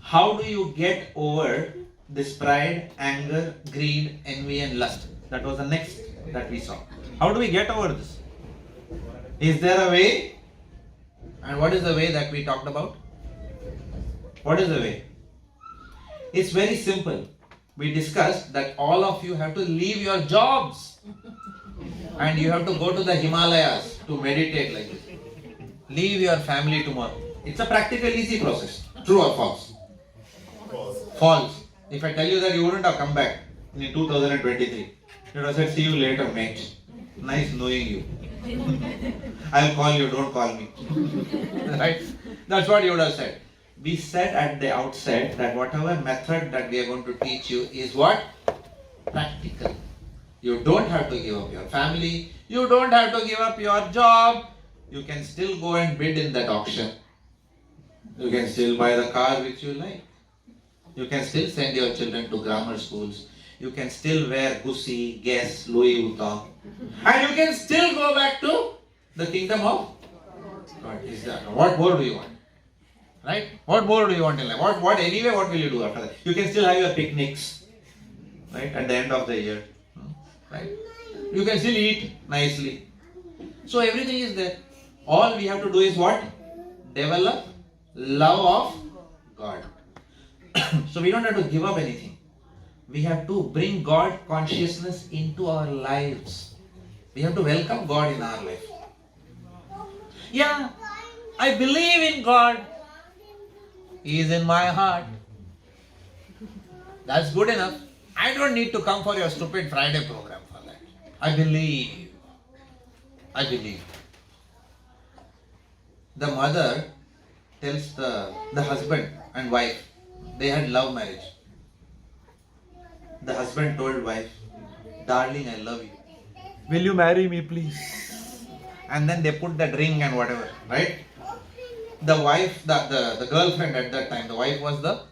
Speaker 1: how do you get over this pride, anger, greed, envy and lust? That was the next that we saw. How do we get over this? Is there a way? And what is the way that we talked about? What is the way? It's very simple. We discussed that all of you have to leave your jobs and you have to go to the Himalayas to meditate like this. Leave your family tomorrow. It's a practical, easy process. True or false? False. If I tell you that, you wouldn't have come back in 2023. You would have said, see you later, mate. Nice knowing you. I'll call you, don't call me. Right? That's what you would have said. We said at the outset that whatever method that we are going to teach you is what? Practical. You don't have to give up your family. You don't have to give up your job. You can still go and bid in that auction. You can still buy the car which you like. You can still send your children to grammar schools. You can still wear Gucci, Guess, Louis Vuitton. And you can still go back to the kingdom of God. Is that? What more do you want? Right? What more do you want in life? What will you do after that? You can still have your picnics, right? At the end of the year, right? You can still eat nicely. So everything is there. All we have to do is what? Develop love of God. So we don't have to give up anything. We have to bring God consciousness into our lives. We have to welcome God in our life. Yeah, I believe in God. He is in my heart. That's good enough. I don't need to come for your stupid Friday program for that. I believe. I believe. The mother tells the husband and wife, they had love marriage. The husband told wife, darling, I love you. Will you marry me, please? And then they put that ring and whatever, right? The wife, the girlfriend at that time, the wife was the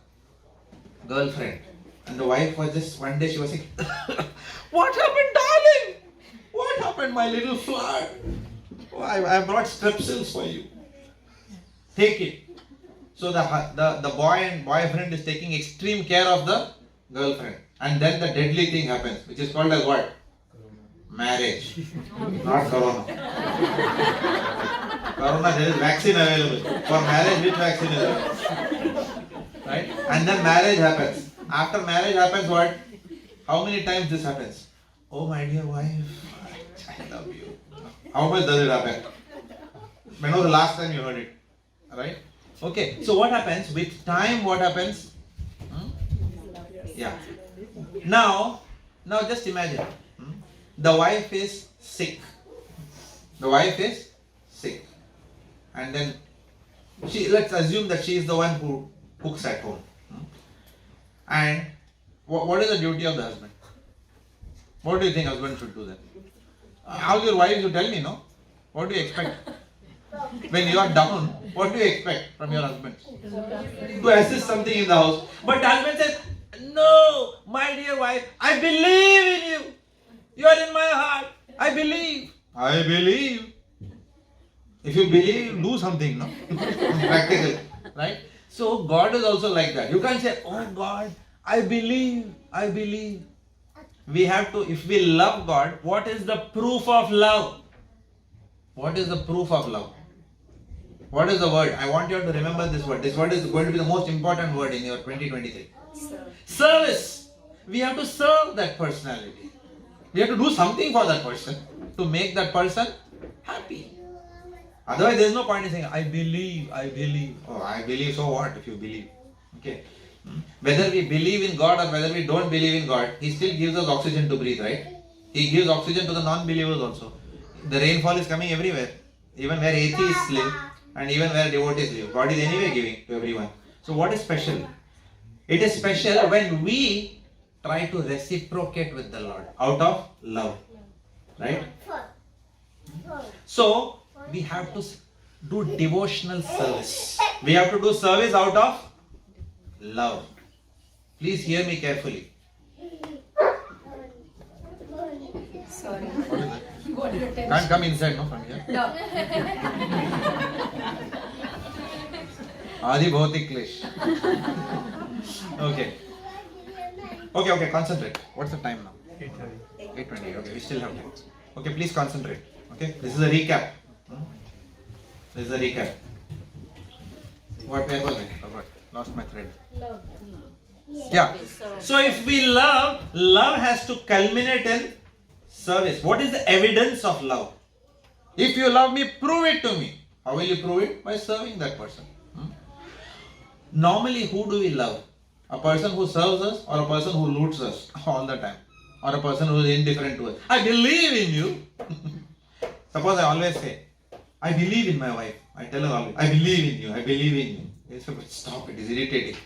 Speaker 1: girlfriend. And the wife was just, one day she was saying, what happened, darling? What happened, my little flower? Oh, I brought strepsils for you. Take it. So the boy and boyfriend is taking extreme care of the girlfriend. And then the deadly thing happens, which is called as what? Marriage. Not corona. Corona, there is vaccine available. For marriage, which vaccine is available? Right? And then marriage happens. After marriage happens what? How many times this happens? Oh my dear wife, I love you. How much does it happen? When was the last time you heard it? Right? Okay, so what happens? With time, what happens? Yeah. Now just imagine. The wife is sick. The wife is sick. And then let's assume that she is the one who cooks at home. And what is the duty of the husband? What do you think husband should do then? All your wives, you tell me, no? What do you expect? When you are down, what do you expect from your husband? To assist something in the house. But the husband says, no, my dear wife, I believe in you. You are in my heart. I believe. I believe. If you believe, do something, no? Practical, right? So God is also like that. You can't say, oh God, I believe, I believe. We have to, if we love God, what is the proof of love? What is the proof of love? What is the word? I want you to remember this word. This word is going to be the most important word in your 2023. Service. We have to serve that personality. We have to do something for that person to make that person happy. Otherwise, there is no point in saying, I believe. Oh, I believe, so what if you believe? Okay. Whether we believe in God or whether we don't believe in God, He still gives us oxygen to breathe, right? He gives oxygen to the non-believers also. The rainfall is coming everywhere, even where atheists live and even where devotees live. God is anyway giving to everyone. So what is special? It is special when we try to reciprocate with the Lord out of love, right? So we have to do devotional service. We have to do service out of love. Please hear me carefully.
Speaker 2: Sorry.
Speaker 1: What is that?
Speaker 2: Got your attention.
Speaker 1: Can't come inside, no, from here.
Speaker 2: No.
Speaker 1: Adi bhautik klesh. Okay. Okay, concentrate. What's the time now?
Speaker 6: 8:30.
Speaker 1: 8:20. Okay, we still have time. Okay, please concentrate. Okay, this is a recap. This is a recap. Where was I? Forgot. Lost my thread.
Speaker 7: Love.
Speaker 1: Yeah. So if we love has to culminate in service. What is the evidence of love? If you love me, prove it to me. How will you prove it? By serving that person. Normally, who do we love? A person who serves us or a person who loots us all the time? Or a person who is indifferent to us? I believe in you. Suppose I always say, I believe in my wife. I tell her always, I believe in you, I believe in you. They say, but stop, it is irritating.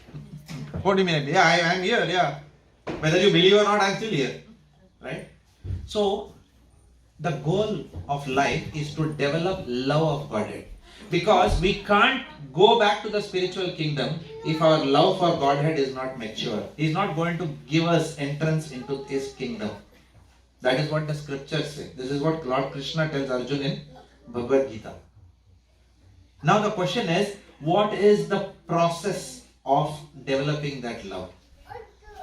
Speaker 1: What do you mean? Yeah, I am here, yeah. Whether you believe or not, I am still here. Right? So, the goal of life is to develop love of Godhead. Because we can't go back to the spiritual kingdom if our love for Godhead is not mature. He is not going to give us entrance into His kingdom. That is what the scriptures say. This is what Lord Krishna tells Arjuna in Bhagavad Gita. Now the question is, what is the process of developing that love?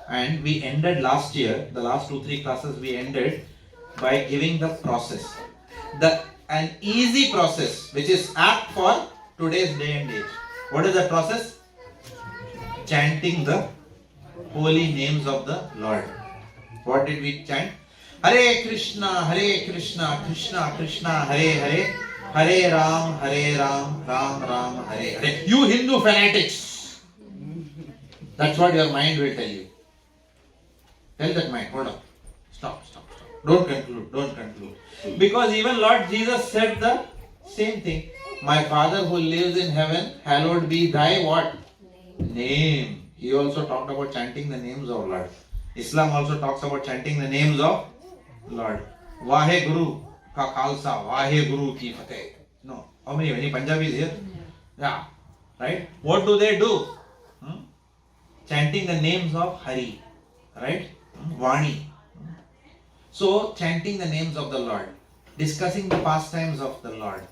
Speaker 1: And we ended last year, the last 2-3 classes we ended by giving the process. An easy process which is apt for today's day and age. What is the process? Chanting the holy names of the Lord. What did we chant? Hare Krishna, Krishna Krishna, Hare Hare, Hare Ram, Ram Ram, Hare Hare. You Hindu fanatics! That's what your mind will tell you. Tell that mind, hold on. Stop. Don't conclude. Because even Lord Jesus said the same thing. My Father who lives in heaven, hallowed be thy what? Name. He also talked about chanting the names of Lord. Islam also talks about chanting the names of Lord. Vahe Guru ka Khalsa, Vahe Guru ki Fateh. No. How many? Any Punjabis here? Yeah. Right? What do they do? Chanting the names of Hari. Right? Vani. So, chanting the names of the Lord, discussing the pastimes of the Lord.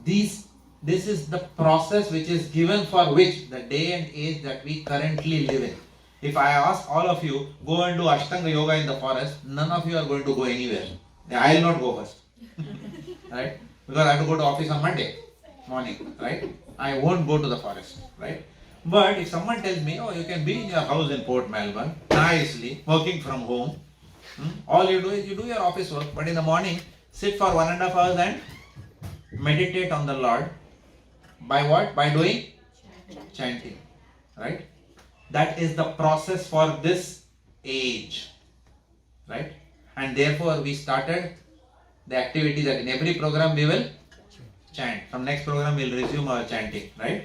Speaker 1: This is the process which is given for which the day and age that we currently live in. If I ask all of you, go and do Ashtanga Yoga in the forest, none of you are going to go anywhere. I will not go first. Right? Because I have to go to office on Monday morning. Right? I won't go to the forest. Right? But if someone tells me, oh, you can be in your house in Port Melbourne, nicely, working from home, all you do is you do your office work, but in the morning, sit for 1.5 hours and meditate on the Lord. By what? By doing chanting. Right? That is the process for this age. Right? And therefore we started the activity that in every program we will chant. From next program we will resume our chanting. Right?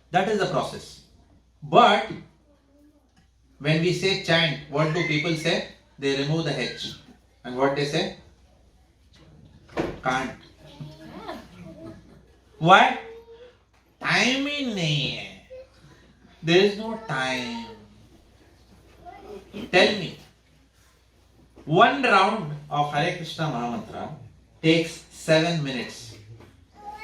Speaker 1: That is the process. But when we say chant, what do people say? They remove the H. And what they say? Can't. Why? Time in nahi hai. There is no time. Tell me. One round of Hare Krishna Mahamantra takes 7 minutes.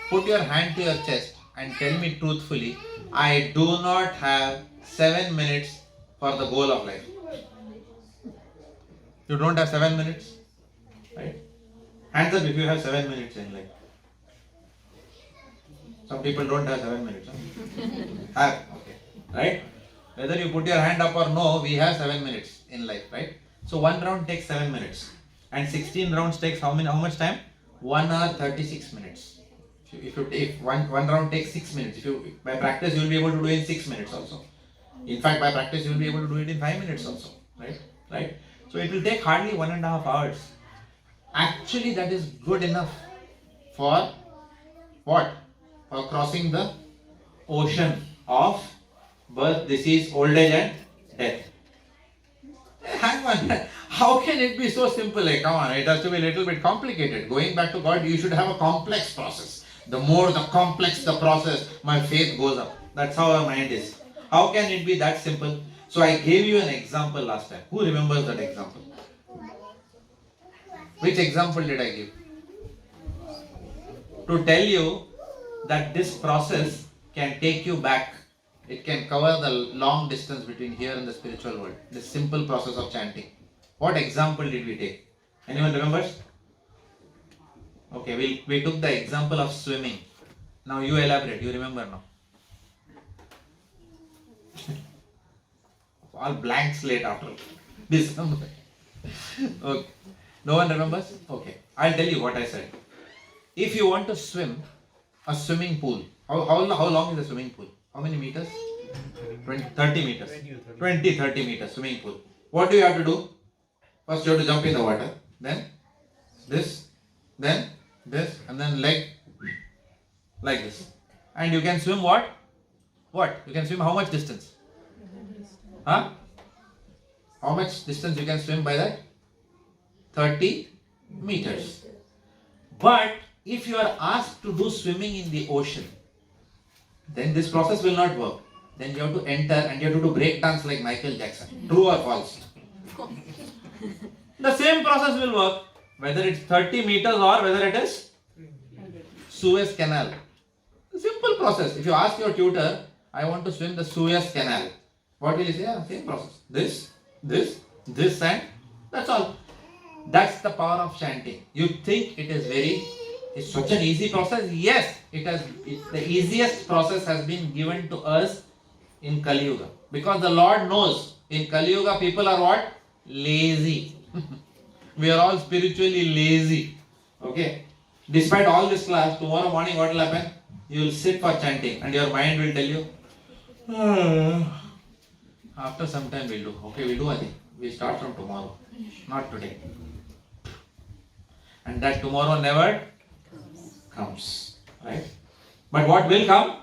Speaker 1: Put your hand to your chest and tell me truthfully, I do not have 7 minutes for the goal of life. You don't have 7 minutes? Right? Hands up if you have 7 minutes in life. Some people don't have 7 minutes. Huh? Have, okay. Right? Whether you put your hand up or no, we have 7 minutes in life, right? So 1 round takes 7 minutes. And 16 rounds takes how much time? 1 hour 36 minutes. If one round takes 6 minutes, by practice you will be able to do it in 6 minutes also. In fact, by practice you will be able to do it in 5 minutes also. Right? So it will take hardly 1.5 hours. Actually, that is good enough for what? For crossing the ocean of birth, disease, old age and death. Hang on, how can it be so simple? Like, come on, it has to be a little bit complicated. Going back to God, you should have a complex process. The more the complex the process, my faith goes up. That's how our mind is. How can it be that simple? So I gave you an example last time. Who remembers that example? Which example did I give? To tell you that this process can take you back. It can cover the long distance between here and the spiritual world. This simple process of chanting. What example did we take? Anyone remembers? Okay, we took the example of swimming. Now you elaborate. You remember now. All blank slate after this. Okay. No one remembers? Okay. I'll tell you what I said. If you want to swim a swimming pool, how long is the swimming pool? How many meters? 30 meters. 30 meters swimming pool. What do you have to do? First you have to jump in the water. Then this. Then this. And then leg like this. And you can swim what? What? You can swim how much distance? Huh? How much distance you can swim by that? 30 meters. But if you are asked to do swimming in the ocean, then this process will not work. Then you have to enter and you have to do break dance like Michael Jackson. True or false? The same process will work whether it's 30 meters or whether it is Suez Canal. Simple process. If you ask your tutor, I want to swim the Suez Canal. What will you say? Yeah, same process. This and that's all. That's the power of chanting. You think it's such an easy process? Yes, the easiest process has been given to us in Kali Yuga. Because the Lord knows in Kali Yuga people are what? Lazy. We are all spiritually lazy. Okay. Despite all this class, tomorrow morning what will happen? You will sit for chanting and your mind will tell you, after some time we'll do. Okay, we'll do a thing. We'll start from tomorrow. Not today. And that tomorrow never comes. Right? But what will come?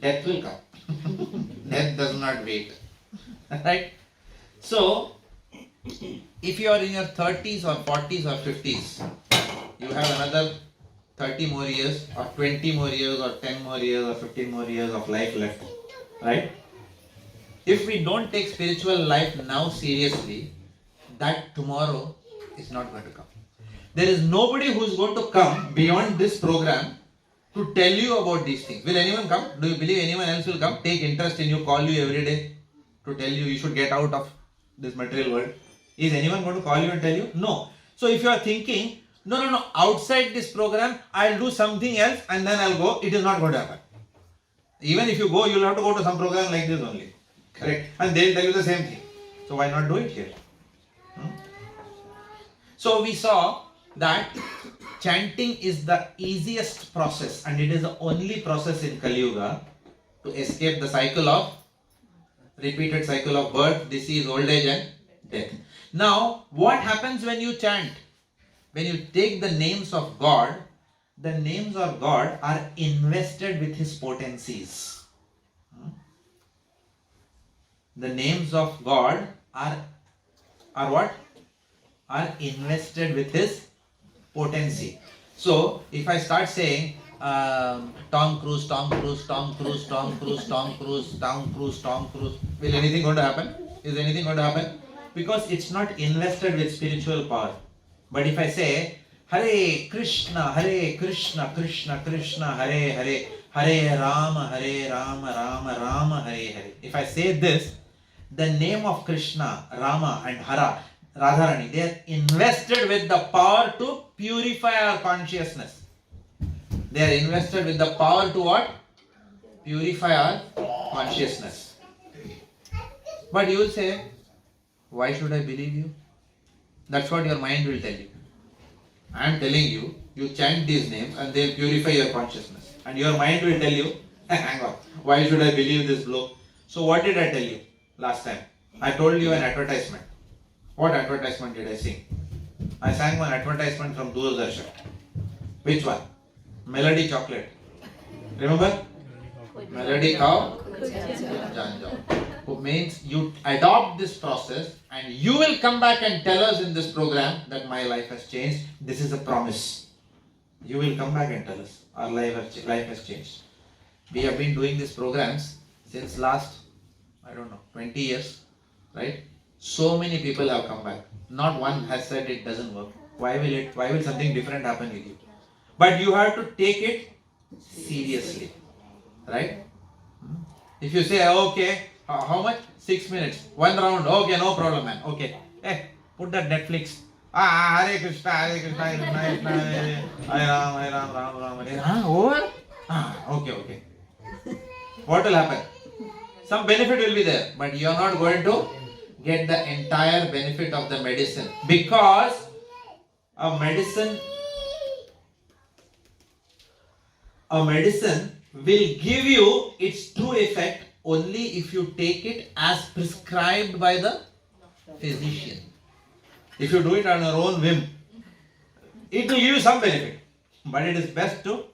Speaker 1: Death will come. Death does not wait. Right? So, if you are in your 30s or 40s or 50s, you have another 30 more years or 20 more years or 10 more years or 15 more years of life left. Right? If we don't take spiritual life now seriously, that tomorrow is not going to come. There is nobody who is going to come beyond this program to tell you about these things. Will anyone come? Do you believe anyone else will come? Take interest in you, call you every day to tell you should get out of this material world. Is anyone going to call you and tell you? No. So if you are thinking, no, outside this program, I'll do something else and then I'll go, it is not going to happen. Even if you go, you'll have to go to some program like this only. Correct? And they'll tell you the same thing. So why not do it here? So we saw that chanting is the easiest process and it is the only process in Kali Yuga to escape the repeated cycle of birth, disease, old age and death. Now, what happens when you chant? When you take the names of God, the names of God are invested with His potencies. The names of God are what? Are invested with His potency. So, if I start saying Tom Cruise, will anything going to happen? Is anything going to happen? Because it's not invested with spiritual power. But if I say Hare Krishna, Krishna Krishna, Hare Hare, Hare Rama, Rama Rama, Hare Hare. If I say this, the name of Krishna, Rama and Hara, Radharani, they are invested with the power to purify our consciousness. They are invested with the power to what? Purify our consciousness. But you will say, Why should I believe you? That's what your mind will tell you. I am telling you, you chant these names and they'll purify your consciousness. And your mind will tell you, hang on, why should I believe this bloke? So what did I tell you last time? I told you an advertisement. What advertisement did I sing? I sang one advertisement from Doordarshan. Which one? Melody chocolate. Remember? Melody cow, Janjao. Who means you adopt this process and you will come back and tell us in this program that my life has changed. This is a promise. You will come back and tell us our life has changed. We have been doing these programs since last, 20 years, right? So many people have come back. Not one has said it doesn't work. Why will something different happen with you? But you have to take it seriously, right? If you say, okay, how much? 6 minutes, 1 round, okay, no problem, man. Okay, hey, put that Netflix. Hare Krishna, Krishna, Krishna, Hare Ram, Ram, Hare Ram. Over? Okay. What will happen? Some benefit will be there, but you are not going to get the entire benefit of the medicine, because a medicine will give you its true effect only if you take it as prescribed by the physician. If you do it on your own whim, it will give you some benefit, but it is best to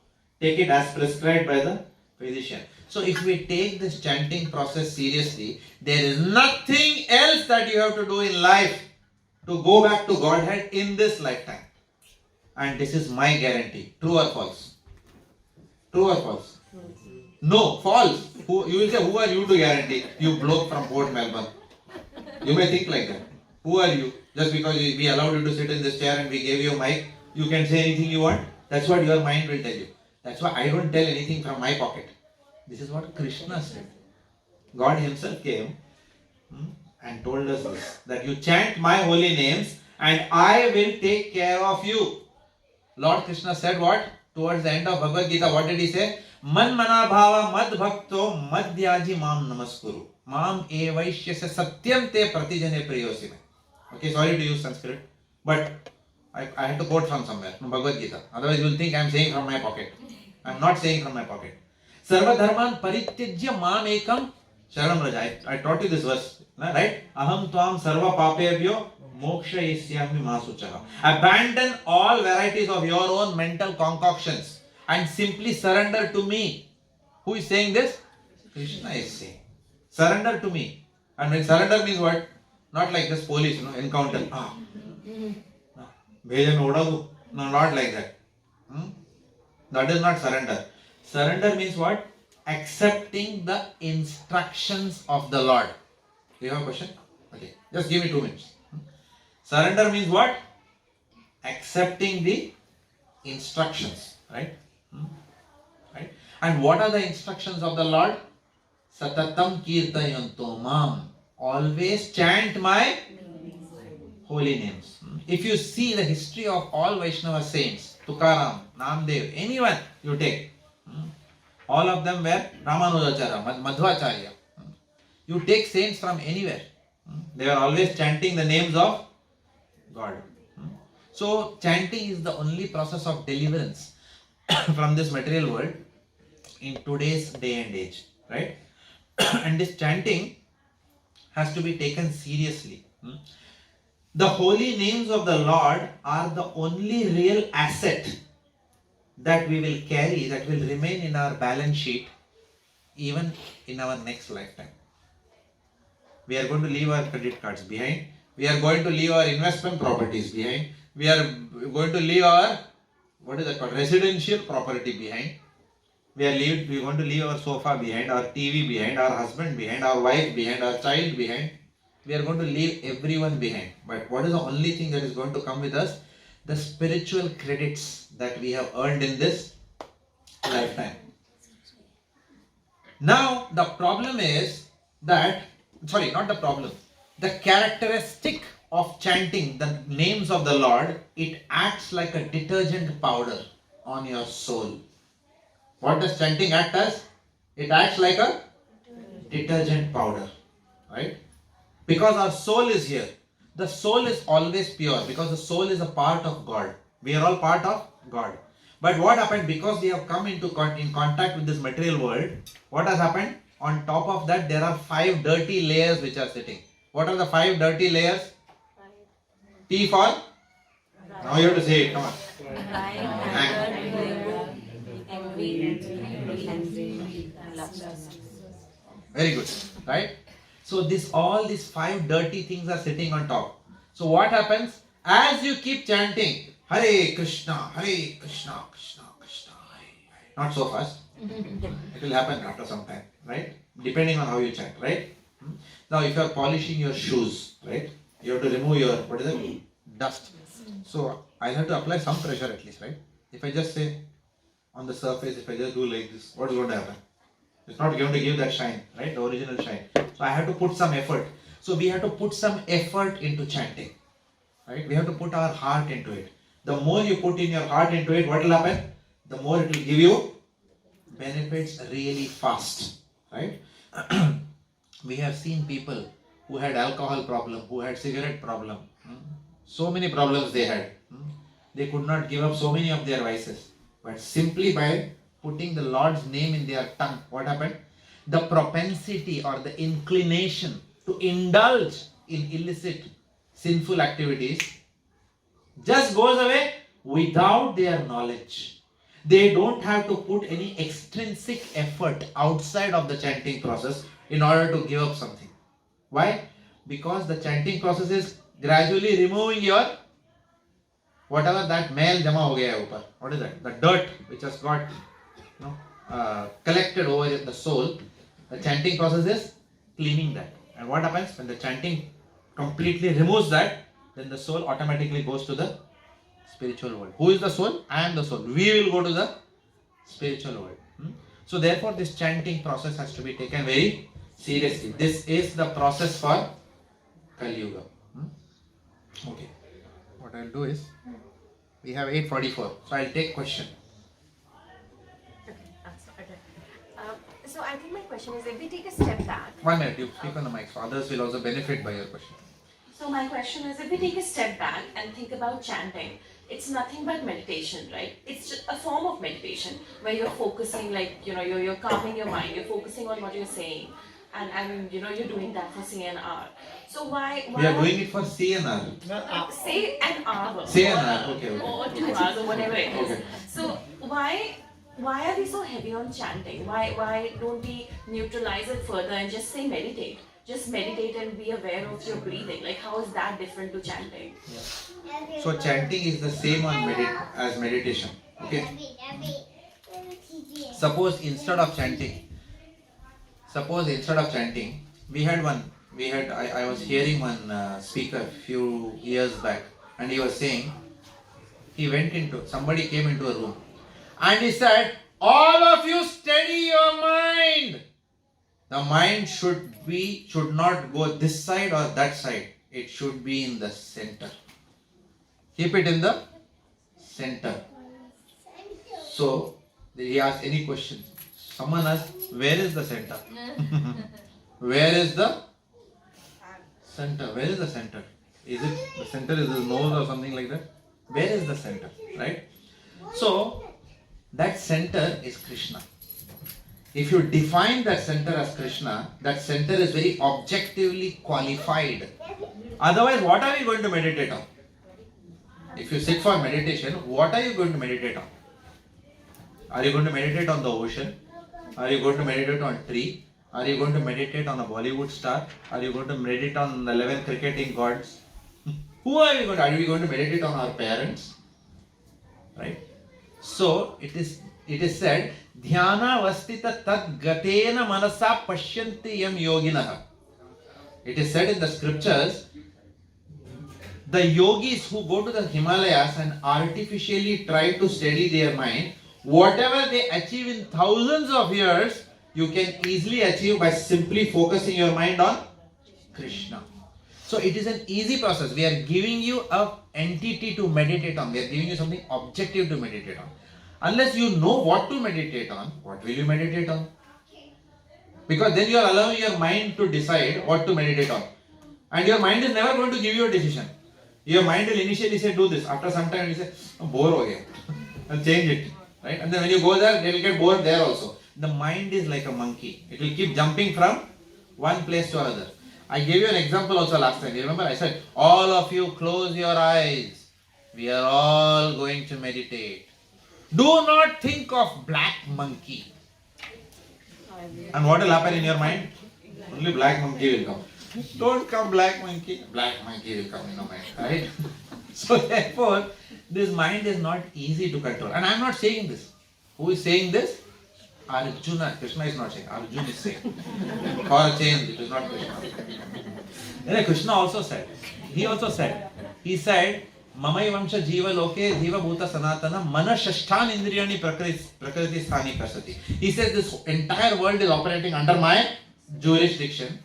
Speaker 1: take it as prescribed by the physician. So if we take this chanting process seriously, there is nothing else that you have to do in life to go back to Godhead in this lifetime. And this is my guarantee. True or false? True or false? No, false. You will say, who are you to guarantee? You bloke from Port Melbourne. You may think like that. Who are you? Just because we allowed you to sit in this chair and we gave you a mic, you can say anything you want. That's what your mind will tell you. That's why I don't tell anything from my pocket. This is what Krishna said. God himself came and told us this, that you chant my holy names and I will take care of you. Lord Krishna said what? Towards the end of Bhagavad Gita, what did he say? Man mana bhava mad bhakto madhyaji mam namaskuru. Mam evaishyasya satyam te pratijane priyosime. Okay, sorry to use Sanskrit, but I had to quote from somewhere, from Bhagavad Gita. Otherwise you will think I am saying from my pocket. I am not saying from my pocket. Sarva dharman parityajya mam ekam sharanam raja. I taught you this verse, right? Aham tvam sarva papebhyo moksha isyami masuchaha. Abandon all varieties of your own mental concoctions and simply surrender to me. Who is saying this? Krishna is saying. Surrender to me. And when surrender means what? Not like this police, encounter. No, not like that. That is not surrender. Surrender means what? Accepting the instructions of the Lord. Do you have a question? Okay, just give me 2 minutes. Surrender means what? Accepting the instructions, right? Right? And what are the instructions of the Lord? Satatam kirtayanto mam. Always chant my holy names. If you see the history of all Vaishnava saints, Tukaram, Namdev, anyone you take, all of them were Ramanujacharya, Madhvacharya. You take saints from anywhere. They are always chanting the names of God. So chanting is the only process of deliverance from this material world in today's day and age, right? And this chanting has to be taken seriously. The holy names of the Lord are the only real asset that we will carry, that will remain in our balance sheet even in our next lifetime. We are going to leave our credit cards behind. We are going to leave our investment properties behind. We are going to leave our, residential property behind. We are going to leave our sofa behind, our TV behind, our husband behind, our wife behind, our child behind. We are going to leave everyone behind. But what is the only thing that is going to come with us? The spiritual credits that we have earned in this lifetime. Now, the problem is that, the characteristic of chanting the names of the Lord, it acts like a detergent powder on your soul. What does chanting act as? It acts like a detergent powder, right? Because our soul is here. The soul is always pure because the soul is a part of God. We are all part of God. But what happened? Because we have come into in contact with this material world, what has happened? On top of that, there are 5 dirty layers which are sitting. What are the 5 dirty layers? T for? Now you have to say it. Come on. Very good. Right? So all these 5 dirty things are sitting on top. So what happens? As you keep chanting, Hare Krishna, Krishna, Krishna, Hare Hare. Not so fast. It will happen after some time, right? Depending on how you chant, right? Now if you are polishing your shoes, right? You have to remove your, what is it? Dust. So I'll have to apply some pressure at least, right? If I just say on the surface, if I just do like this, what is going to happen? It's not going to give that shine, right? The original shine. So I have to put some effort. So we have to put some effort into chanting, right? We have to put our heart into it. The more you put in your heart into it, what will happen? The more it will give you benefits really fast, right? We have seen people who had alcohol problem, who had cigarette problem. So many problems they had. They could not give up so many of their vices. But simply by putting the Lord's name in their tongue, what happened? The propensity or the inclination to indulge in illicit, sinful activities just goes away without their knowledge. They don't have to put any extrinsic effort outside of the chanting process in order to give up something. Why? Because the chanting process is gradually removing your whatever that mail jama ho gaya hai upar. What is that? The dirt which has got collected over the soul. The chanting process is cleaning that. And what happens when the chanting completely removes that? Then the soul automatically goes to the spiritual world. Who is the soul? I am the soul. We will go to the spiritual world. So therefore this chanting process has to be taken very seriously. This is the process for Kali Yuga. Okay. What I will do is, we have 8:44. So I will take question.
Speaker 8: So I think my question is, if we take a step back.
Speaker 1: 1 minute, you speak on the mic so others will also benefit by your question.
Speaker 8: So my question is, if we take a step back and think about chanting, it's nothing but meditation, right? It's just a form of meditation where you're focusing, like, you're calming your mind, you're focusing on what you're saying, and you're doing that for say an hour. So why
Speaker 1: We are doing it for CNR.
Speaker 8: say an hour?
Speaker 1: Say an hour, okay.
Speaker 8: Or 2 hours or whatever it is.
Speaker 1: Okay.
Speaker 8: So why are we so heavy on chanting? Why don't we neutralize it further and just say meditate? Just meditate and be aware of your breathing. Like, how is that different to chanting?
Speaker 1: Yeah. So chanting is the same as meditation. Okay. Suppose instead of chanting, I was hearing one speaker few years back, and he was saying, somebody came into a room and he said, all of you steady your mind. The mind should not go this side or that side. It should be in the center. Keep it in the center. So he asked any question. Someone asked, where is the center? Where is the center? Where is the center? Is it the center is the nose or something like that? Where is the center? Right? So that center is Krishna. If you define that center as Krishna, that center is very objectively qualified. Otherwise, what are we going to meditate on? If you sit for meditation, what are you going to meditate on? Are you going to meditate on the ocean? Are you going to meditate on a tree? Are you going to meditate on a Bollywood star? Are you going to meditate on the 11 cricketing gods? Who are you going to? Are we going to meditate on our parents? Right? So it is said, Dhyana vastita tad gatena manasa pashyanti yam yoginaha. It is said in the scriptures, the yogis who go to the Himalayas and artificially try to steady their mind, whatever they achieve in thousands of years, you can easily achieve by simply focusing your mind on Krishna. So it is an easy process. We are giving you an entity to meditate on. We are giving you something objective to meditate on. Unless you know what to meditate on, what will you meditate on? Because then you are allowing your mind to decide what to meditate on. And your mind is never going to give you a decision. Your mind will initially say do this. After some time you say, oh, bore ho gaya. And change it. Right? And then when you go there, they will get bored there also. The mind is like a monkey. It will keep jumping from one place to another. I gave you an example also last time. You remember? I said, all of you close your eyes. We are all going to meditate. Do not think of black monkey. And what will happen in your mind? Only black monkey will come. Don't come black monkey. Black monkey will come in your mind. Right? So therefore, this mind is not easy to control. And I am not saying this. Who is saying this? Arjuna. Krishna is not saying. Arjuna is saying. For a change, it is not Krishna. Then Krishna also said. He said, Mamai Vamsha Jiva Loke Jiva Bhuta Sanatana Mana Shashtan Indriyani Prakriti Sthani Kasati. He says this entire world is operating under my jurisdiction.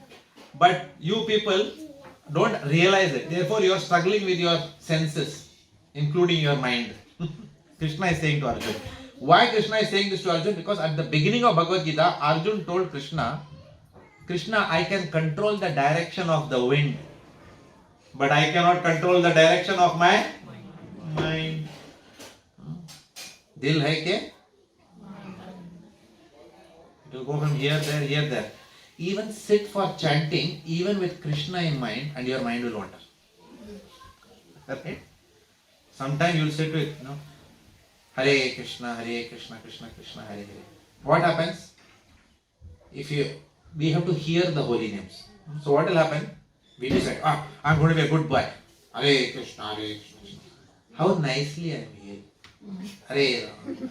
Speaker 1: But you people don't realize it. Therefore, you are struggling with your senses, including your mind. Krishna is saying to Arjuna. Why Krishna is saying this to Arjuna? Because at the beginning of Bhagavad Gita, Arjuna told Krishna, I can control the direction of the wind, but I cannot control the direction of my mind. Dil hai ke? It will go from here, there. Even sit for chanting, even with Krishna in mind, and your mind will wander. Okay? Sometimes you will sit with, Hare Krishna, Krishna Krishna, Hare Hare. What happens? We have to hear the holy names. So what will happen? We decide, I'm going to be a good boy. Hare Krishna, Krishna. How nicely I am here. Hare Rama.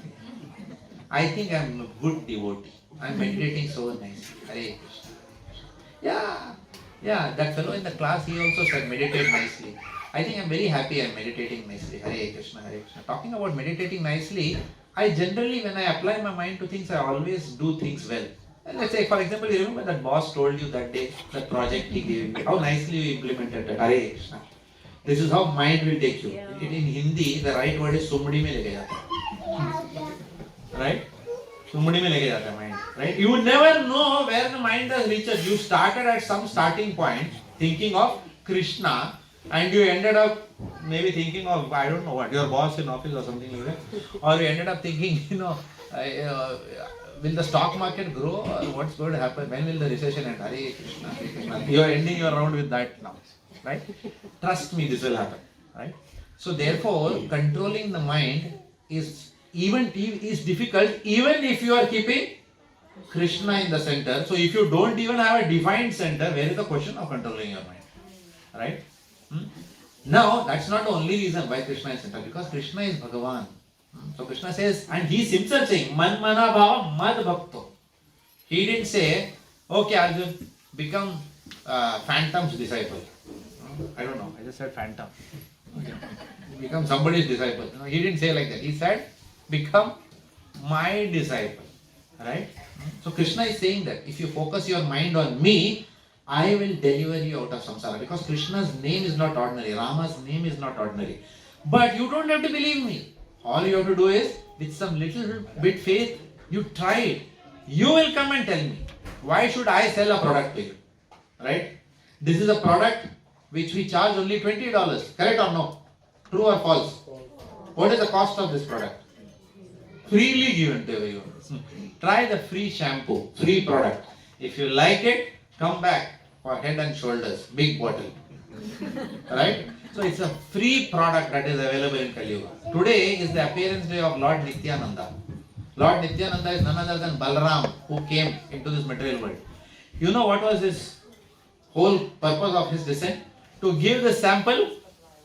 Speaker 1: I think I am a good devotee. I am meditating so nicely. Hare Krishna. Yeah, that fellow in the class, he also said meditate nicely. I think I am very happy I am meditating nicely. Hare Krishna, Hare Krishna. Talking about meditating nicely, I generally, when I apply my mind to things, I always do things well. And let's say, for example, you remember that boss told you that day, that project he gave you, how nicely you implemented that. Hare Krishna. This is how mind will take you.
Speaker 3: Yeah.
Speaker 1: In Hindi, the right word is sumdi mein lege jata. Right? Sumdi mein lege jata mind. Right? You would never know where the mind has reached. You started at some starting point thinking of Krishna, and you ended up maybe thinking of, I don't know what, your boss in office or something like that. Or you ended up thinking, will the stock market grow or what's going to happen? When will the recession end? Hare Krishna, Hare Krishna. You are ending your round with that now. Right? Trust me, this will happen. Right? So therefore, controlling the mind is difficult even if you are keeping Krishna in the center. So if you don't even have a defined center, where is the question of controlling your mind? Right? Now, that's not the only reason why Krishna is center, because Krishna is Bhagavan. So Krishna says, and he is himself saying, Man mana bhava mad bhakto. He didn't say, okay Arjun, become Phantom's disciple. I don't know, I just said Phantom. Okay. Become somebody's disciple. No, he didn't say like that. He said, become my disciple. Right? So Krishna is saying that if you focus your mind on me, I will deliver you out of samsara. Because Krishna's name is not ordinary. Rama's name is not ordinary. But you don't have to believe me. All you have to do is, with some little bit faith, you try it. You will come and tell me, why should I sell a product to you? Right? This is a product which we charge only $20. Correct or no? True or false? What is the cost of this product? Freely given to everyone. Try the free shampoo, free product. If you like it, come back for Head and Shoulders, big bottle. Right? So it's a free product that is available in Kali Yuga. Today is the appearance day of Lord Nityananda. Lord Nityananda is none other than Balaram, who came into this material world. You know what was his whole purpose of his descent? To give the sample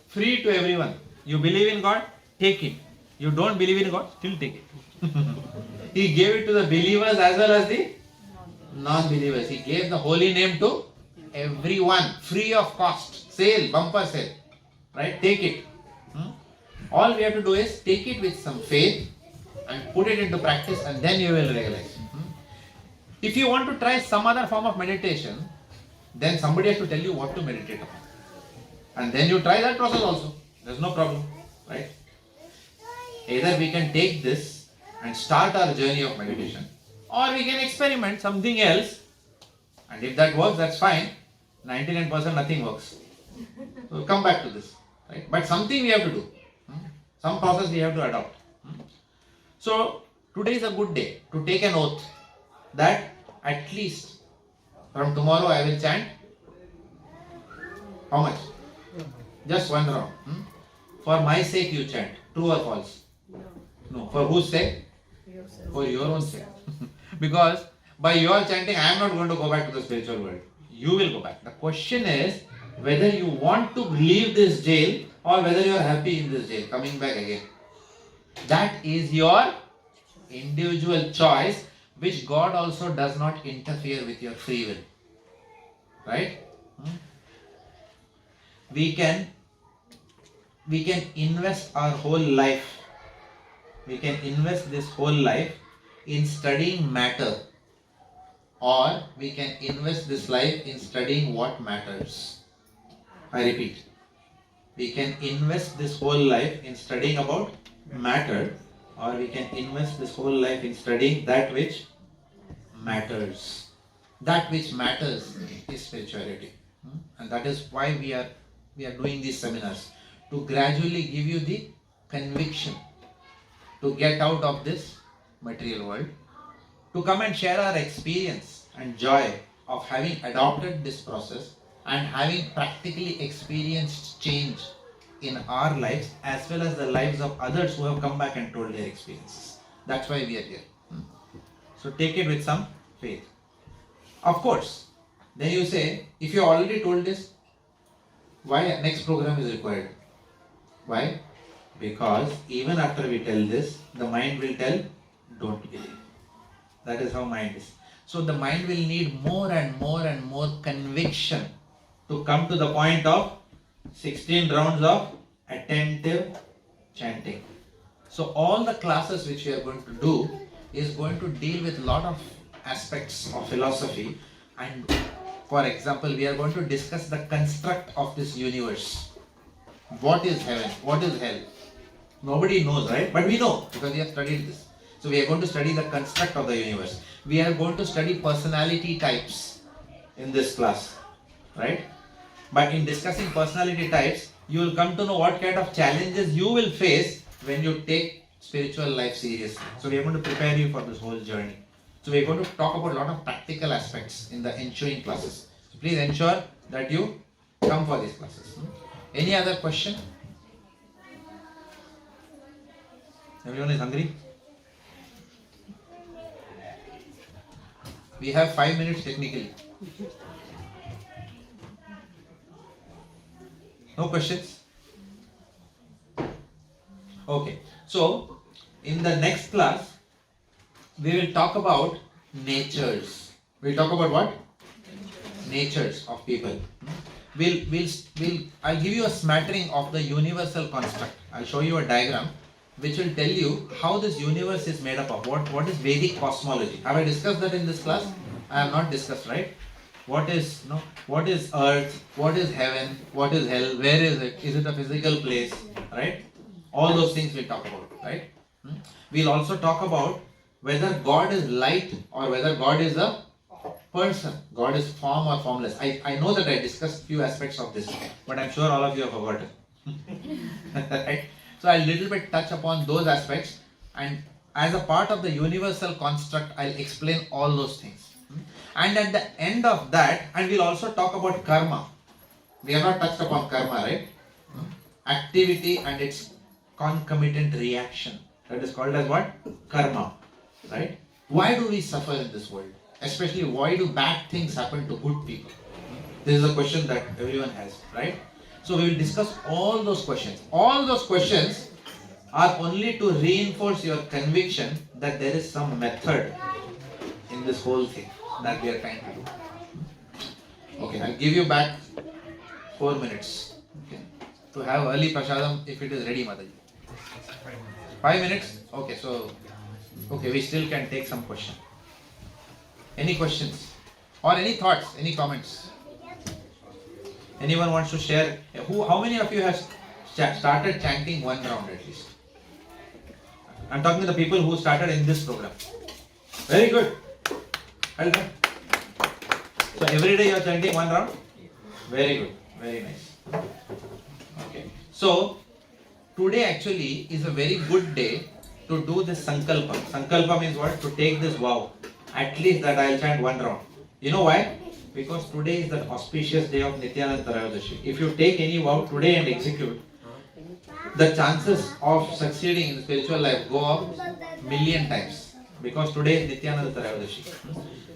Speaker 1: free to everyone. You believe in God? Take it. You don't believe in God? Still take it. He gave it to the believers as well as the non-believers. He gave the holy name to everyone, free of cost. Sale, bumper sale. Right? Take it. All we have to do is take it with some faith and put it into practice, and then you will realize. If you want to try some other form of meditation, then somebody has to tell you what to meditate upon. And then you try that process also. There's no problem. Right? Either we can take this and start our journey of meditation, or we can experiment something else, and if that works, that's fine. 99% nothing works. So come back to this, right? But something we have to do. Some process we have to adopt. So today is a good day to take an oath that at least from tomorrow I will chant. How much? Just one round. For my sake you chant. True or false? No. For whose sake? For your own sake. Because by your chanting I am not going to go back to the spiritual world. You will go back. The question is whether you want to leave this jail or whether you are happy in this jail, coming back again. That is your individual choice, which God also does not interfere with your free will. Right? We can invest our whole life. We can invest this whole life in studying matter, or we can invest this life in studying what matters. I repeat, we can invest this whole life in studying about matter, or we can invest this whole life in studying that which matters. That which matters is spirituality. And that is why we are doing these seminars, to gradually give you the conviction to get out of this material world, to come and share our experience and joy of having adopted this process and having practically experienced change in our lives as well as the lives of others who have come back and told their experiences. That's why we are here. So take it with some faith. Of course, then you say, if you already told this, why next program is required? Why? Because even after we tell this, the mind will tell, don't believe. That is how mind is. So the mind will need more and more and more conviction to come to the point of 16 rounds of attentive chanting. So all the classes which we are going to do is going to deal with a lot of aspects of philosophy, and for example, we are going to discuss the construct of this universe. What is heaven? What is hell? Nobody knows, right? But we know because we have studied this. So we are going to study the construct of the universe. We are going to study personality types in this class, right? But in discussing personality types, you will come to know what kind of challenges you will face when you take spiritual life seriously. So we are going to prepare you for this whole journey. So we are going to talk about a lot of practical aspects in the ensuing classes. So please ensure that you come for these classes. Any other question? Everyone is hungry? We have 5 minutes technically. No questions? Okay. So, in the next class, we will talk about natures. We'll talk about what? Natures of people. I'll give you a smattering of the universal construct. I'll show you a diagram which will tell you how this universe is made up of. What is Vedic cosmology? Have I discussed that in this class? I have not discussed, right? What is earth? What is heaven? What is hell? Where is it? Is it a physical place? Right? All those things we'll talk about, right? We'll also talk about whether God is light or whether God is a person. God is form or formless. I know that I discussed few aspects of this, but I'm sure all of you have forgotten. Right? So I'll little bit touch upon those aspects, and as a part of the universal construct, I'll explain all those things. And at the end of that, and we'll also talk about karma. We have not touched upon karma, right? Activity and its concomitant reaction. That is called as what? Karma. Right? Why do we suffer in this world? Especially, why do bad things happen to good people? This is a question that everyone has, right? So we will discuss all those questions. All those questions are only to reinforce your conviction that there is some method in this whole thing that we are trying to do. Okay, I'll give you back 4 minutes. Okay, to have early prasadam if it is ready, Mataji. 5 minutes? Okay, so we still can take some question. Any questions? Or any thoughts, any comments? Anyone wants to share? How many of you have started chanting one round at least? I'm talking to the people who started in this program. Very good. Well done. So every day you are chanting one round? Very good. Very nice. Okay. So today actually is a very good day to do this sankalpa. Sankalpa means what? To take this vow. At least that I'll chant one round. You know why? Because today is the auspicious day of Nityananda Trayodasi. If you take any vow today and execute, the chances of succeeding in spiritual life go up million times. Because today is Nityananda Trayodasi.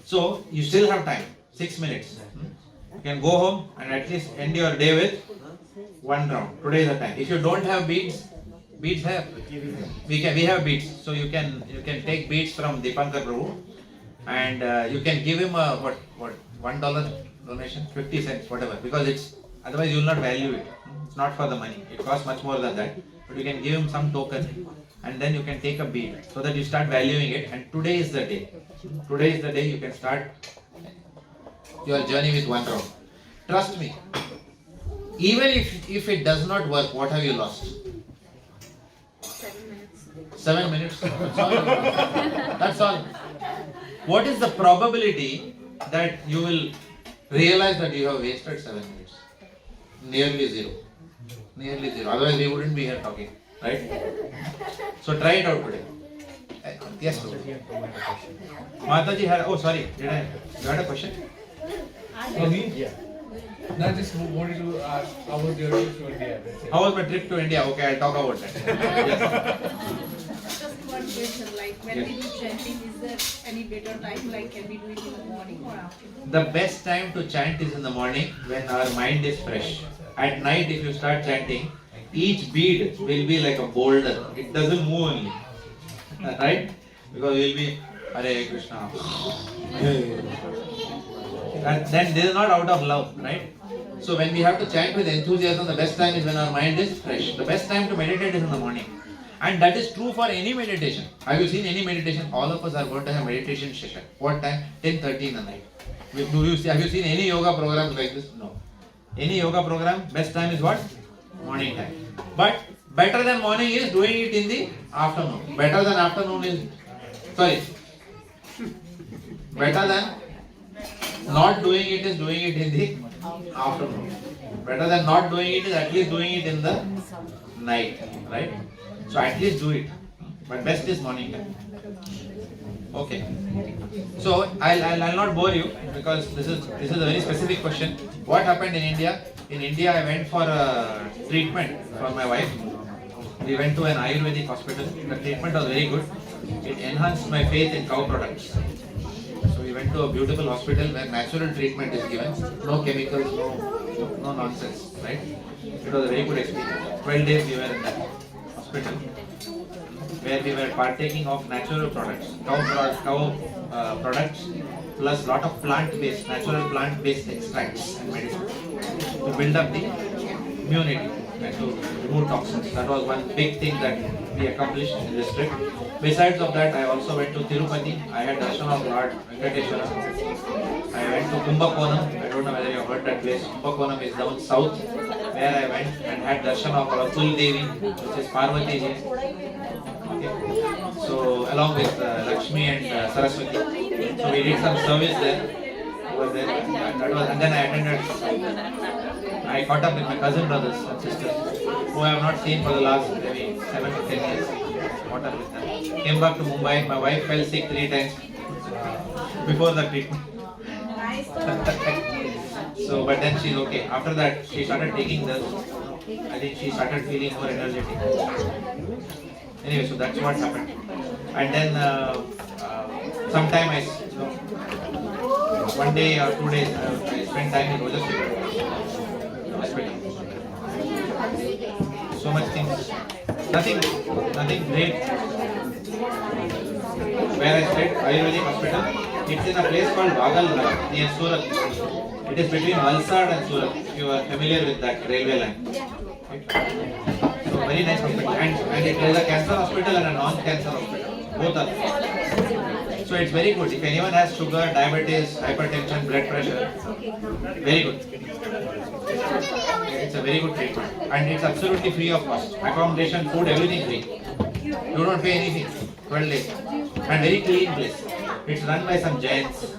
Speaker 1: So you still have time. 6 minutes. You can go home and at least end your day with one round. Today is the time. If you don't have beads have we have beads. So you can take beads from Dipankar Prabhu and you can give him a what $1 donation, 50 cents, whatever, because it's otherwise you will not value it. It's not for the money. It costs much more than that. But you can give him some token and then you can take a bead so that you start valuing it. And today is the day. Today is the day you can start your journey with one round. Trust me. Even if it does not work, what have you lost? 7 minutes. That's all. That's all. What is the probability that you will realize that you have wasted 7 minutes? Nearly zero. Nearly zero. Otherwise we wouldn't be here talking. Right? So try it out today. Yes, Mataji had, oh sorry, you had a question?
Speaker 6: For me? Yeah. No, I just wanted to ask, how was your trip to India?
Speaker 1: How was my trip to India? Okay, I'll talk about that. Yes.
Speaker 7: Just one question, like when
Speaker 1: Yes.
Speaker 7: we do chanting, is there any better time, like can we do it in the morning or afternoon?
Speaker 1: The best time to chant is in the morning when our mind is fresh. At night, if you start chanting, each bead will be like a boulder. It doesn't move only. Right? Because you'll be Hare Krishna. And then this is not out of love, right? So when we have to chant with enthusiasm, the best time is when our mind is fresh. The best time to meditate is in the morning. And that is true for any meditation. Have you seen any meditation? All of us are going to have meditation session. What time? 10:30 in the night. Have you seen any yoga programs like this? No. Any yoga program, best time is what? Morning time. But better than morning is doing it in the afternoon. Better than afternoon is, sorry. Better than not doing it is doing it in the afternoon. Better than not doing it is at least doing it in the night, right? So at least do it. But best is morning time. Okay. So I'll not bore you because this is a very specific question. What happened in India? In India, I went for a treatment for my wife. We went to an Ayurvedic hospital. The treatment was very good. It enhanced my faith in cow products. So we went to a beautiful hospital where natural treatment is given. No chemicals, no nonsense, right? It was a very good experience. 12 days we were in that hospital where we were partaking of natural products, cow products plus lot of natural plant-based extracts and medicines to build up the immunity and to remove toxins. That was one big thing that we accomplished in this trip. Besides of that, I also went to Tirupati. I had darshan of Lord Venkateshwara. I went to Kumbakonam. I don't know whether you have heard that place. Kumbakonam is down south, where I went and had darshan of our Tul Devi, which is Parvati ji. Okay. So along with Lakshmi and Saraswati. So we did some service there. Over there. And then I caught up with my cousin brothers and sisters who I have not seen for the last maybe 7 to 10 years. Caught up with them. Came back to Mumbai. My wife fell sick 3 times before the treatment. So, but then she's okay. After that, she started taking this. I think she started feeling more energetic. Anyway, so that's what happened. And then sometime one day or 2 days, I spent time in Rojas hospital. So much things. Nothing great. Where I stayed, Ayurvedic hospital. It's in a place called Vagal near Surat. It is between Valsad and Surat. If you are familiar with that railway line. Okay. So very nice hospital. And it is a cancer hospital and a non-cancer hospital. Both are there. So it's very good. If anyone has sugar, diabetes, hypertension, blood pressure, very good. It's a very good treatment. And it's absolutely free of cost. Accommodation, food, everything free. You don't pay anything. 12 days. And very clean place. It's run by some giants,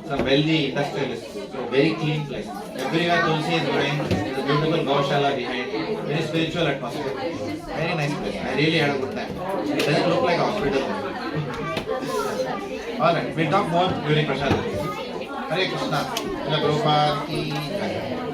Speaker 1: some wealthy industrialists. So very clean place. Everywhere Tulsi is growing. There's a beautiful Gaushala behind. Very spiritual atmosphere. Very nice place. I really had a good time. It doesn't look like a hospital. Alright, we'll talk more during Prasad. Hare Krishna. Prabhupada ki jai.